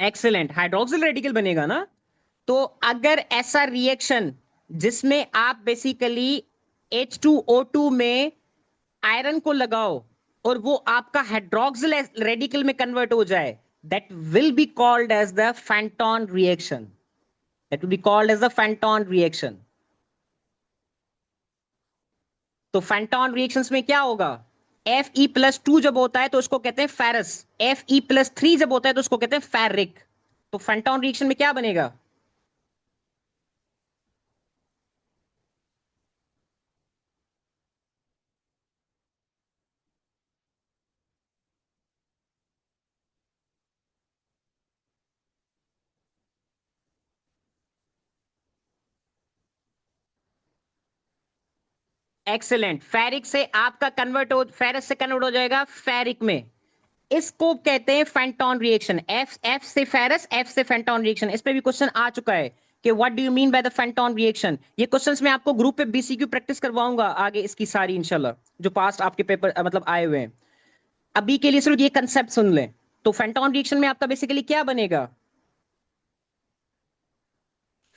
एक्सेलेंट, हाइड्रोक्सिल रेडिकल बनेगा ना। तो अगर ऐसा रिएक्शन जिसमें आप बेसिकली H2O2 में आयरन को लगाओ और वो आपका हाइड्रोक्सिल रेडिकल में कन्वर्ट हो जाए, that will be called as the Fenton reaction. That will be called as the Fenton reaction. तो फैंटॉन रिएक्शंस में क्या होगा? Fe+2 जब होता है तो उसको कहते हैं फेरस, Fe+3 जब होता है तो उसको कहते हैं फेरिक। तो फैंटॉन रिएक्शन में क्या बनेगा? एक्सेलेंट, फेरिक से आपका कन्वर्ट हो, फेरस से कन्वर्ट हो जाएगा फेरिक में। इसको कहते हैं फैंटॉन रिएक्शन। एफ से फेरस, एफ से फैंटॉन रिएक्शन। इस पे भी क्वेश्चन आ चुका है कि what do you mean by the Fenton reaction. ये क्वेश्चंस मैं आपको ग्रुप पे बीसीक्यू प्रैक्टिस करवाऊंगा आगे, इसकी सारी इंशाल्लाह, जो पास्ट आपके पेपर मतलब आए हुए हैं। अभी के लिए सिर्फ ये कंसेप्ट सुन लें। तो फैंटॉन रिएक्शन में आपका बेसिकली क्या बनेगा?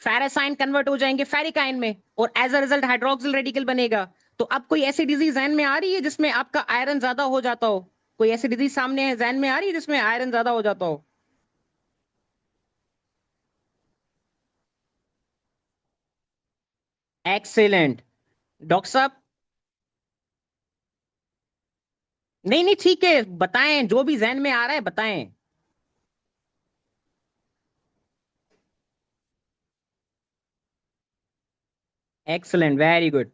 फेरस आयन कन्वर्ट हो जाएंगे फेरिक आयन में, और as a result hydroxyl radical बनेगा। तो अब कोई ऐसी डिजीज जहन में आ रही है जिसमें आपका आयरन ज्यादा हो जाता हो? कोई ऐसी डिजीज सामने जहन में आ रही है जिसमें आयरन ज्यादा हो जाता हो? एक्सेलेंट डॉक्टर साहब। नहीं नहीं ठीक है, बताएं जो भी जहन में आ रहा है बताएं। Excellent, very good.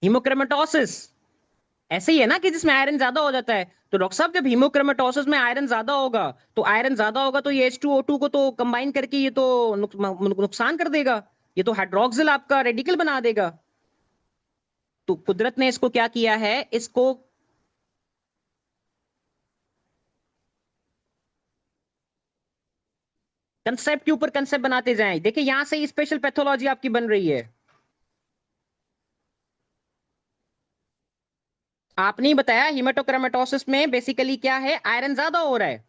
हीमोक्रोमेटोसिस ऐसे ही है ना कि जिसमें आयरन ज्यादा हो जाता है। तो डॉक्टर साहब जब हीमोक्रोमेटोसिस में आयरन ज्यादा होगा, तो आयरन ज्यादा होगा तो ये H2O2 को तो कंबाइन करके ये तो नुकसान कर देगा। ये तो हाइड्रोक्सिल आपका रेडिकल बना देगा। तो कुदरत ने इसको क्या किया है, इसको कंसेप्ट के ऊपर कंसेप्ट बनाते जाएं। देखिए यहां से स्पेशल पैथोलॉजी आपकी बन रही है। आपने ही बताया हीमेटोक्रोमेटोसिस में बेसिकली क्या है, आयरन ज्यादा हो रहा है।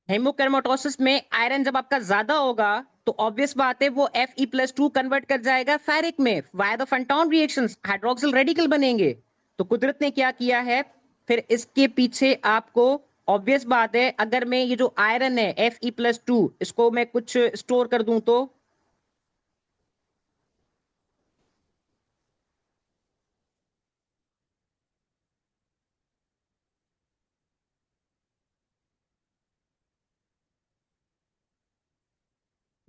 हेमोक्रोमेटोसिस में आयरन जब आपका ज्यादा होगा, तो ऑब्वियस बात है वो Fe+2 कन्वर्ट कर जाएगा फेरिक में via the Fenton reactions, hydroxyl radical बनेंगे। तो कुदरत ने क्या किया है, फिर इसके पीछे आपको ऑब्वियस बात है, अगर मैं ये जो आयरन है Fe+2 इसको मैं कुछ स्टोर कर दूं तो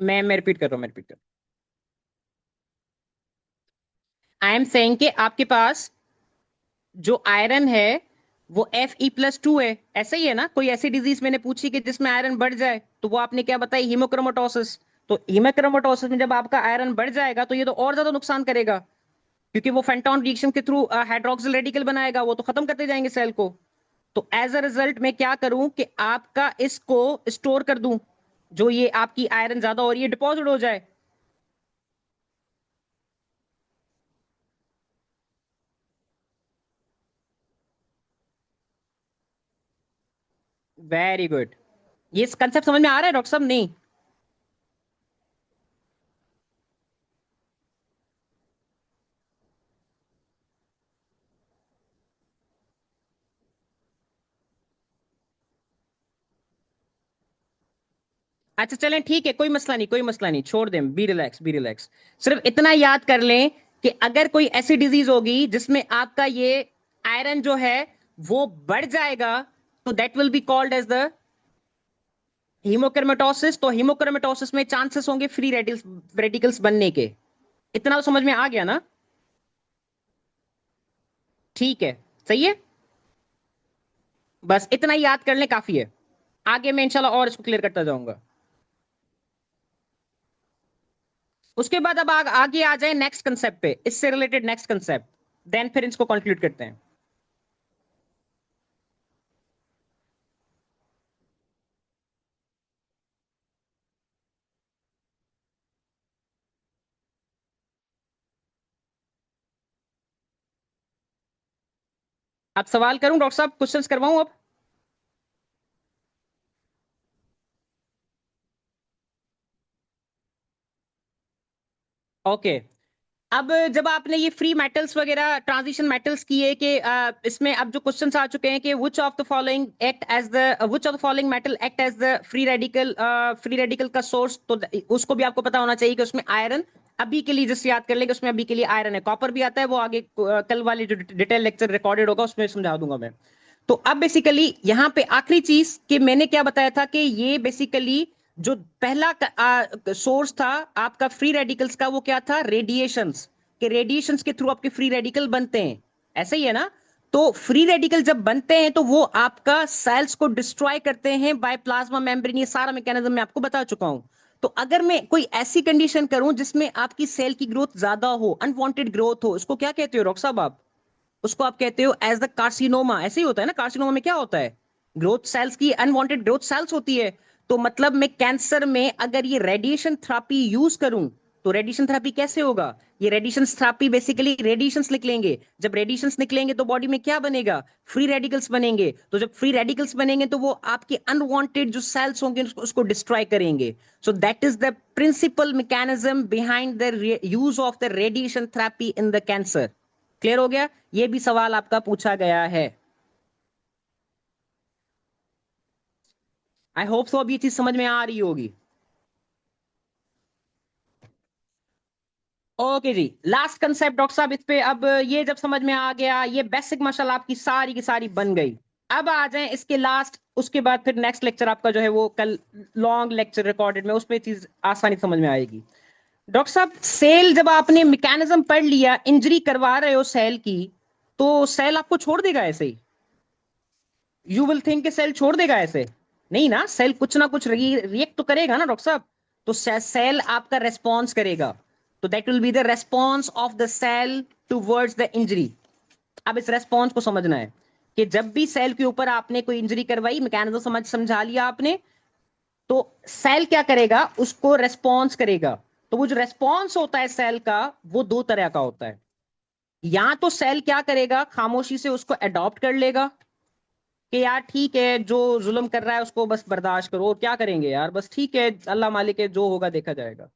मैं रिपीट कर रहा हूं, मैं रिपीट कर रहा हूं। आई एम सेइंग कि आपके पास जो आयरन है वो Fe+2 है, ऐसा ही है ना। कोई ऐसी डिजीज मैंने पूछी कि जिसमें आयरन बढ़ जाए, तो वो आपने क्या बताई, हीमोक्रोमेटोसिस। तो हीमोक्रोमेटोसिस में जब आपका आयरन बढ़ जाएगा तो ये तो और ज्यादा नुकसान करेगा, क्योंकि वो फेंटॉन रिएक्शन के थ्रू हाइड्रोक्सिल रेडिकल बनाएगा, वो तो खत्म करते जाएंगे सेल को। तो एज अ रिजल्ट मैं क्या करूं कि आपका इसको स्टोर कर दूं, जो ये आपकी आयरन ज्यादा हो रही है डिपॉजिट हो जाए। Very good. ये कंसेप्ट समझ में आ रहा है डॉक्टर साहब? नहीं? अच्छा चलें ठीक है, कोई मसला नहीं, कोई मसला नहीं, छोड़ दें, बी रिलैक्स, बी रिलैक्स। सिर्फ इतना याद कर लें कि अगर कोई ऐसी डिजीज होगी जिसमें आपका ये आयरन जो है वो बढ़ जाएगा, तो that will be called as the haemochromatosis. तो हीमोक्रोमेटोसिस में चांसेस होंगे फ्री रेडिकल्स रेडिकल्स बनने के। इतना तो समझ में आ गया ना? ठीक है, सही है। बस इतना ही याद कर लें, काफी है। आगे मैं इंशाल्लाह और इसको क्लियर करता जाऊंगा। उसके बाद अब आगे आ जाए नेक्स्ट कंसेप्ट पे, इससे रिलेटेड नेक्स्ट कंसेप्ट, देन फिर इसको कंक्लूड करते हैं। अब सवाल करूं डॉक्टर साहब, क्वेश्चंस करवाऊं अब? ओके। अब जब आपने ये फ्री मेटल्स वगैरह ट्रांजिशन मेटल्स किए कि इसमें अब जो क्वेश्चंस आ चुके हैं कि which of the following act as the which of the following metal act as the free radical का सोर्स, तो उसको भी आपको पता होना चाहिए कि उसमें आयरन, अभी के लिए जस्ट याद कर लेंगे उसमें अभी के लिए आयरन है। कॉपर भी आता है, वो आगे कल वाले जो डिटेल लेक्चर रिकॉर्डेड होगा उसमें समझा दूंगा मैं। तो अब बेसिकली यहाँ पे आखिरी चीज कि मैंने क्या बताया था कि ये बेसिकली जो पहला सोर्स था आपका फ्री रेडिकल्स का, वो क्या था? रेडिएशंस। के रेडिएशंस के थ्रू आपके फ्री रेडिकल बनते हैं, ऐसे ही है ना? तो फ्री रेडिकल जब बनते हैं तो वो आपका सेल्स को डिस्ट्रॉय करते हैं बाय प्लाज्मा मेम्ब्रेन। ये सारा मैकेनिज्म मैं आपको बता चुका हूं। तो अगर मैं कोई ऐसी कंडीशन करूं जिसमें आपकी सेल की ग्रोथ ज्यादा हो, अनवांटेड ग्रोथ हो, उसको क्या कहते हो डॉक्टर साहब आप? उसको आप कहते हो एज द कार्सिनोमा। ऐसे ही होता है ना, कार्सिनोमा में क्या होता है? ग्रोथ सेल्स की अनवांटेड ग्रोथ सेल्स होती है। तो मतलब मैं कैंसर में अगर ये रेडिएशन थेरेपी यूज करूं, तो रेडिएशन थेरेपी कैसे होगा? ये रेडिएशन थेरेपी बेसिकली रेडिएशंस निकलेंगे। जब रेडिएशंस निकलेंगे तो बॉडी में क्या बनेगा? फ्री रेडिकल्स बनेंगे। तो जब फ्री रेडिकल्स बनेंगे तो वो आपके अनवांटेड जो सेल्स होंगे उसको डिस्ट्रॉय करेंगे। So that is the principle mechanism behind the use of the radiation therapy in the cancer. Clear हो गया? ये भी सवाल आपका पूछा गया है। आई होप सो अब ये चीज समझ में आ रही होगी। ओके जी, लास्ट कंसेप्ट डॉक्टर साहब इस पे। अब ये जब समझ में आ गया, ये बेसिक मशाला आपकी सारी की सारी बन गई। अब आ जाएं इसके लास्ट, उसके बाद फिर नेक्स्ट लेक्चर आपका जो है वो कल लॉन्ग लेक्चर रिकॉर्डेड में, उस पे चीज आसानी समझ में आएगी। डॉक्टर साहब सेल जब आपने मैकेनिज्म पढ़ लिया, इंजरी करवा रहे हो सेल की, तो सेल आपको छोड़ देगा ऐसे ही? यू विल थिंक कि सेल छोड़ देगा ऐसे? नहीं ना, सेल कुछ ना कुछ रिएक्ट तो करेगा ना डॉक्टर साहब। तो सेल आपका रेस्पॉन्स करेगा। तो that will be the response of the cell towards the injury. अब इस रेस्पॉन्स को समझना है कि जब भी सेल के ऊपर आपने कोई इंजरी करवाई, मैकेनिज्म समझा लिया आपने, तो सेल क्या करेगा? उसको रेस्पॉन्स करेगा। तो वो जो रेस्पॉन्स होता है सेल का, वो दो तरह का होता है। या तो सेल क्या करेगा? खामोशी से उसको अडॉप्ट कर लेगा कि यार ठीक है, जो जुल्म कर रहा है उसको बस बर्दाश्त करो, और क्या करेंगे यार, बस ठीक है, अल्लाह मालिक है, जो होगा देखा जाएगा।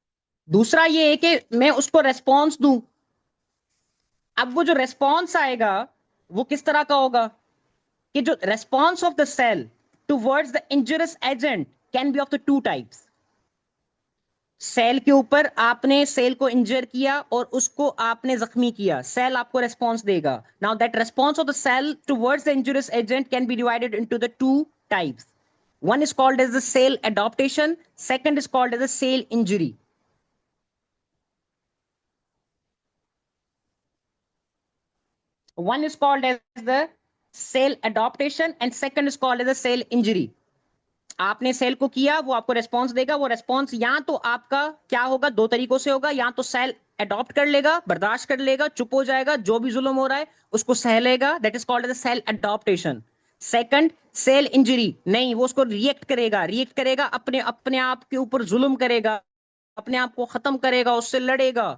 दूसरा ये है कि मैं उसको रेस्पॉन्स दूं। अब वो जो रेस्पॉन्स आएगा वो किस तरह का होगा? कि जो response of the cell towards the injurious agent can be of the two types. Cell के ऊपर आपने सेल को इंजर किया और उसको आपने जख्मी किया, सेल आपको रेस्पॉन्स देगा। Now that response of the cell towards the injurious agent can be divided into the two types. One is called as the cell adaptation. Second is called as a cell injury. One is called as the cell adaptation and second is called as a cell injury. आपने cell को किया, वो आपको response देगा। वो response या तो आपका क्या होगा? दो तरीकों से होगा। या तो सेल अडॉप्ट कर लेगा, बर्दाश्त कर लेगा, चुप हो जाएगा, जो भी जुल्म हो रहा है उसको सह लेगा, that is called as cell adaptation. Second, cell injury, नहीं, वो उसको रिएक्ट करेगा, अपने अपने आप के ऊपर जुल्म करेगा, अपने आप को खत्म करेगा, उससे लड़ेगा,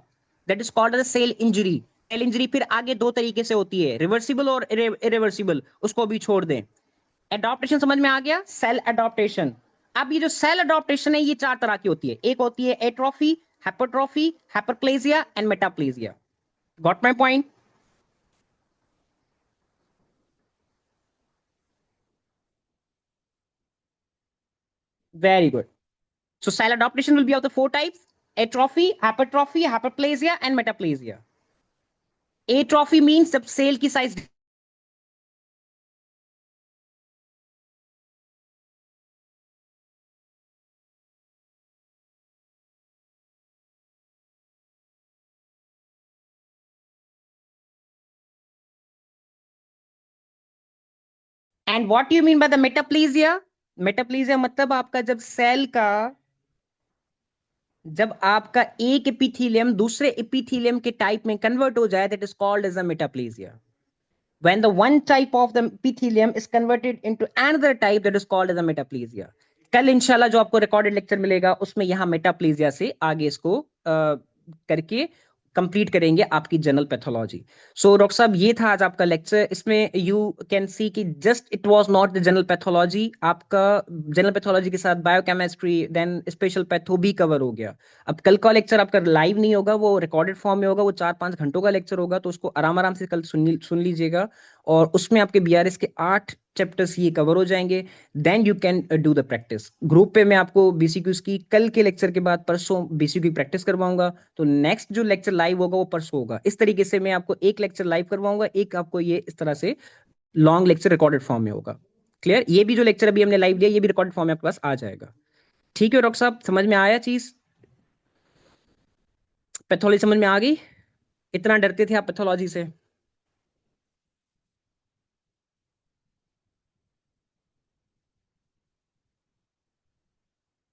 that is called as cell injury. Cell injury फिर आगे दो तरीके से होती है, रिवर्सिबल और इरिवर्सिबल, उसको भी छोड़ दें। एडॉप्टेशन समझ में आ गया? Cell adaptation. अब ये जो सेल एडॉप्टेशन है, ये चार तरह की होती है। एक होती है atrophy, hypertrophy, hyperplasia and metaplasia. Got my point? Very good. So cell adaptation will be of the four types: atrophy, hypertrophy, hyperplasia, and metaplasia. Atrophy means जब सेल की size, and what you mean by the metaplasia? Metaplasia मतलब आपका जब cell का, जब आपका एक epithelium दूसरे एपिथेलियम के टाइप में कन्वर्ट हो जाए, that is called as a metaplasia. When the one type of the epithelium is converted into another type, that is called as a metaplasia. कल इंशाल्लाह जो आपको रिकॉर्डेड लेक्चर मिलेगा उसमें यहां मेटाप्लेजिया से आगे इसको करके कंप्लीट करेंगे आपकी जनरल पैथोलॉजी। सो डॉक्टर साहब ये था आज आपका लेक्चर। इसमें यू कैन सी कि just it was not the general pathology, आपका जनरल पैथोलॉजी के साथ बायोकेमिस्ट्री देन स्पेशल पैथो भी कवर हो गया। अब कल का लेक्चर आपका लाइव नहीं होगा, वो रिकॉर्डेड फॉर्म में होगा, वो 4-5 घंटों का लेक्चर होगा, तो उसको आराम आराम से कल सुन लीजिएगा। और उसमें आपके बीआरएस के 8 चैप्टर्स ये कवर हो जाएंगे। Then you can do the practice. Group पे मैं आपको बीसीक्यूज की कल के लेक्चर के बाद परसों बीसीक्यू की प्रैक्टिस करवाऊंगा। तो नेक्स्ट जो लेक्चर लाइव होगा वो परसों होगा। इस तरीके से मैं आपको एक लेक्चर लाइव करवाऊंगा, एक आपको ये इस तरह से लॉन्ग लेक्चर रिकॉर्डेड फॉर्म में होगा। क्लियर? ये भी जो लेक्चर अभी हमने लाइव दिया ये भी रिकॉर्डेड फॉर्म में आपके पास आ जाएगा। ठीक है डॉक्टर साहब, समझ में आया चीज? पैथोलॉजी समझ में आ गई? इतना डरते थे आप पैथोलॉजी से?